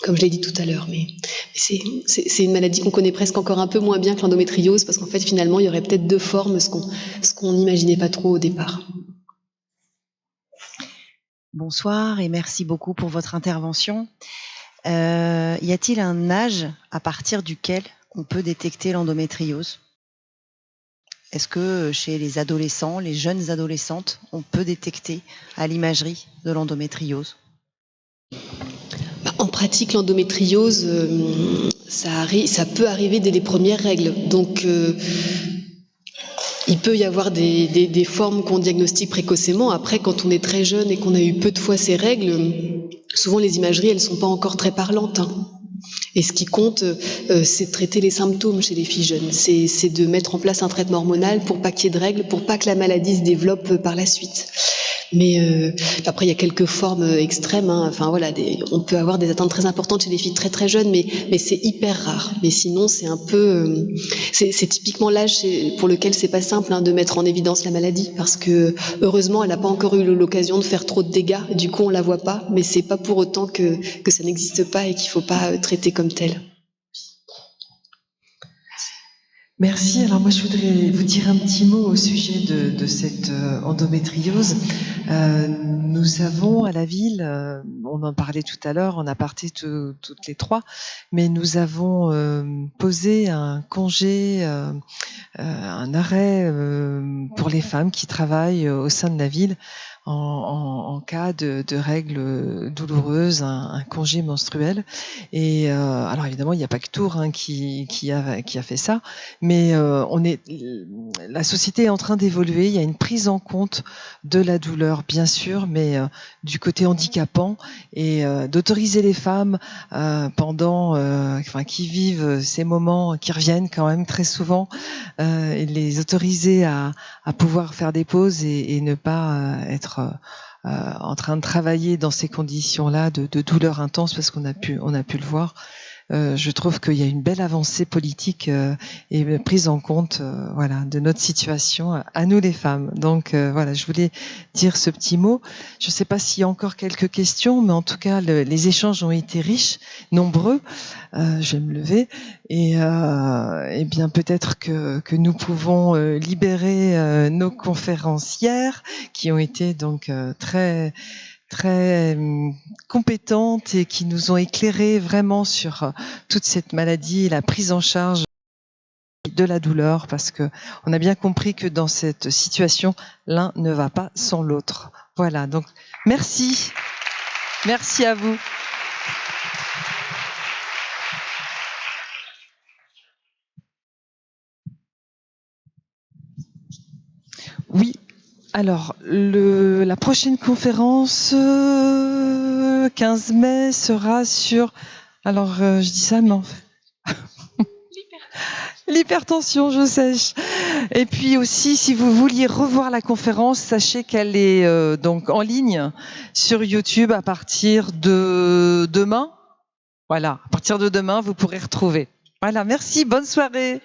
Comme je l'ai dit tout à l'heure, mais c'est une maladie qu'on connaît presque encore un peu moins bien que l'endométriose, parce qu'en fait, finalement, il y aurait peut-être deux formes, ce qu'on n'imaginait pas trop au départ. Bonsoir et merci beaucoup pour votre intervention. Y a-t-il un âge à partir duquel on peut détecter l'endométriose? Est-ce que chez les adolescents, les jeunes adolescentes, on peut détecter à l'imagerie de l'endométriose? En pratique, l'endométriose, ça peut arriver dès les premières règles. Donc, il peut y avoir des formes qu'on diagnostique précocement. Après, quand on est très jeune et qu'on a eu peu de fois ces règles, souvent les imageries, elles sont pas encore très parlantes. Hein. Et ce qui compte, c'est de traiter les symptômes chez les filles jeunes. C'est de mettre en place un traitement hormonal pour pas qu'il y ait de règles, pour pas que la maladie se développe par la suite. Mais après, il y a quelques formes extrêmes. Hein. Enfin voilà, on peut avoir des atteintes très importantes chez des filles très très jeunes, mais c'est hyper rare. Mais sinon, c'est un peu, c'est typiquement l'âge pour lequel c'est pas simple de mettre en évidence la maladie, parce que heureusement, elle n'a pas encore eu l'occasion de faire trop de dégâts. Du coup, on la voit pas, mais c'est pas pour autant que ça n'existe pas et qu'il faut pas traiter comme tel. Merci. Alors moi, je voudrais vous dire un petit mot au sujet de cette endométriose. Nous avons à la ville, on en parlait tout à l'heure, on a parté toutes les trois, mais nous avons posé un congé, un arrêt pour les femmes qui travaillent au sein de la ville en cas de règles douloureuses, un congé menstruel. Et alors évidemment, il n'y a pas que Tours qui a fait ça, mais la société est en train d'évoluer. Il y a une prise en compte de la douleur, bien sûr, mais du côté handicapant, et d'autoriser les femmes qui vivent ces moments qui reviennent quand même très souvent, et les autoriser à pouvoir faire des pauses et ne pas être en train de travailler dans ces conditions-là de douleur intense, parce qu'on a pu le voir. je trouve qu'il y a une belle avancée politique et prise en compte de notre situation à nous les femmes. Donc je voulais dire ce petit mot. Je ne sais pas s'il y a encore quelques questions, mais en tout cas les échanges ont été riches, nombreux. Je vais me lever et bien peut-être que nous pouvons libérer nos conférencières qui ont été donc très compétentes et qui nous ont éclairé vraiment sur toute cette maladie et la prise en charge de la douleur, parce que on a bien compris que dans cette situation, l'un ne va pas sans l'autre. Voilà, donc merci à vous. Oui. Alors, la prochaine conférence, 15 mai, sera sur... Alors, je dis ça, mais en fait... L'hypertension, je sais. Et puis aussi, si vous vouliez revoir la conférence, sachez qu'elle est donc en ligne sur YouTube à partir de demain. Voilà, à partir de demain, vous pourrez retrouver. Voilà, merci, bonne soirée.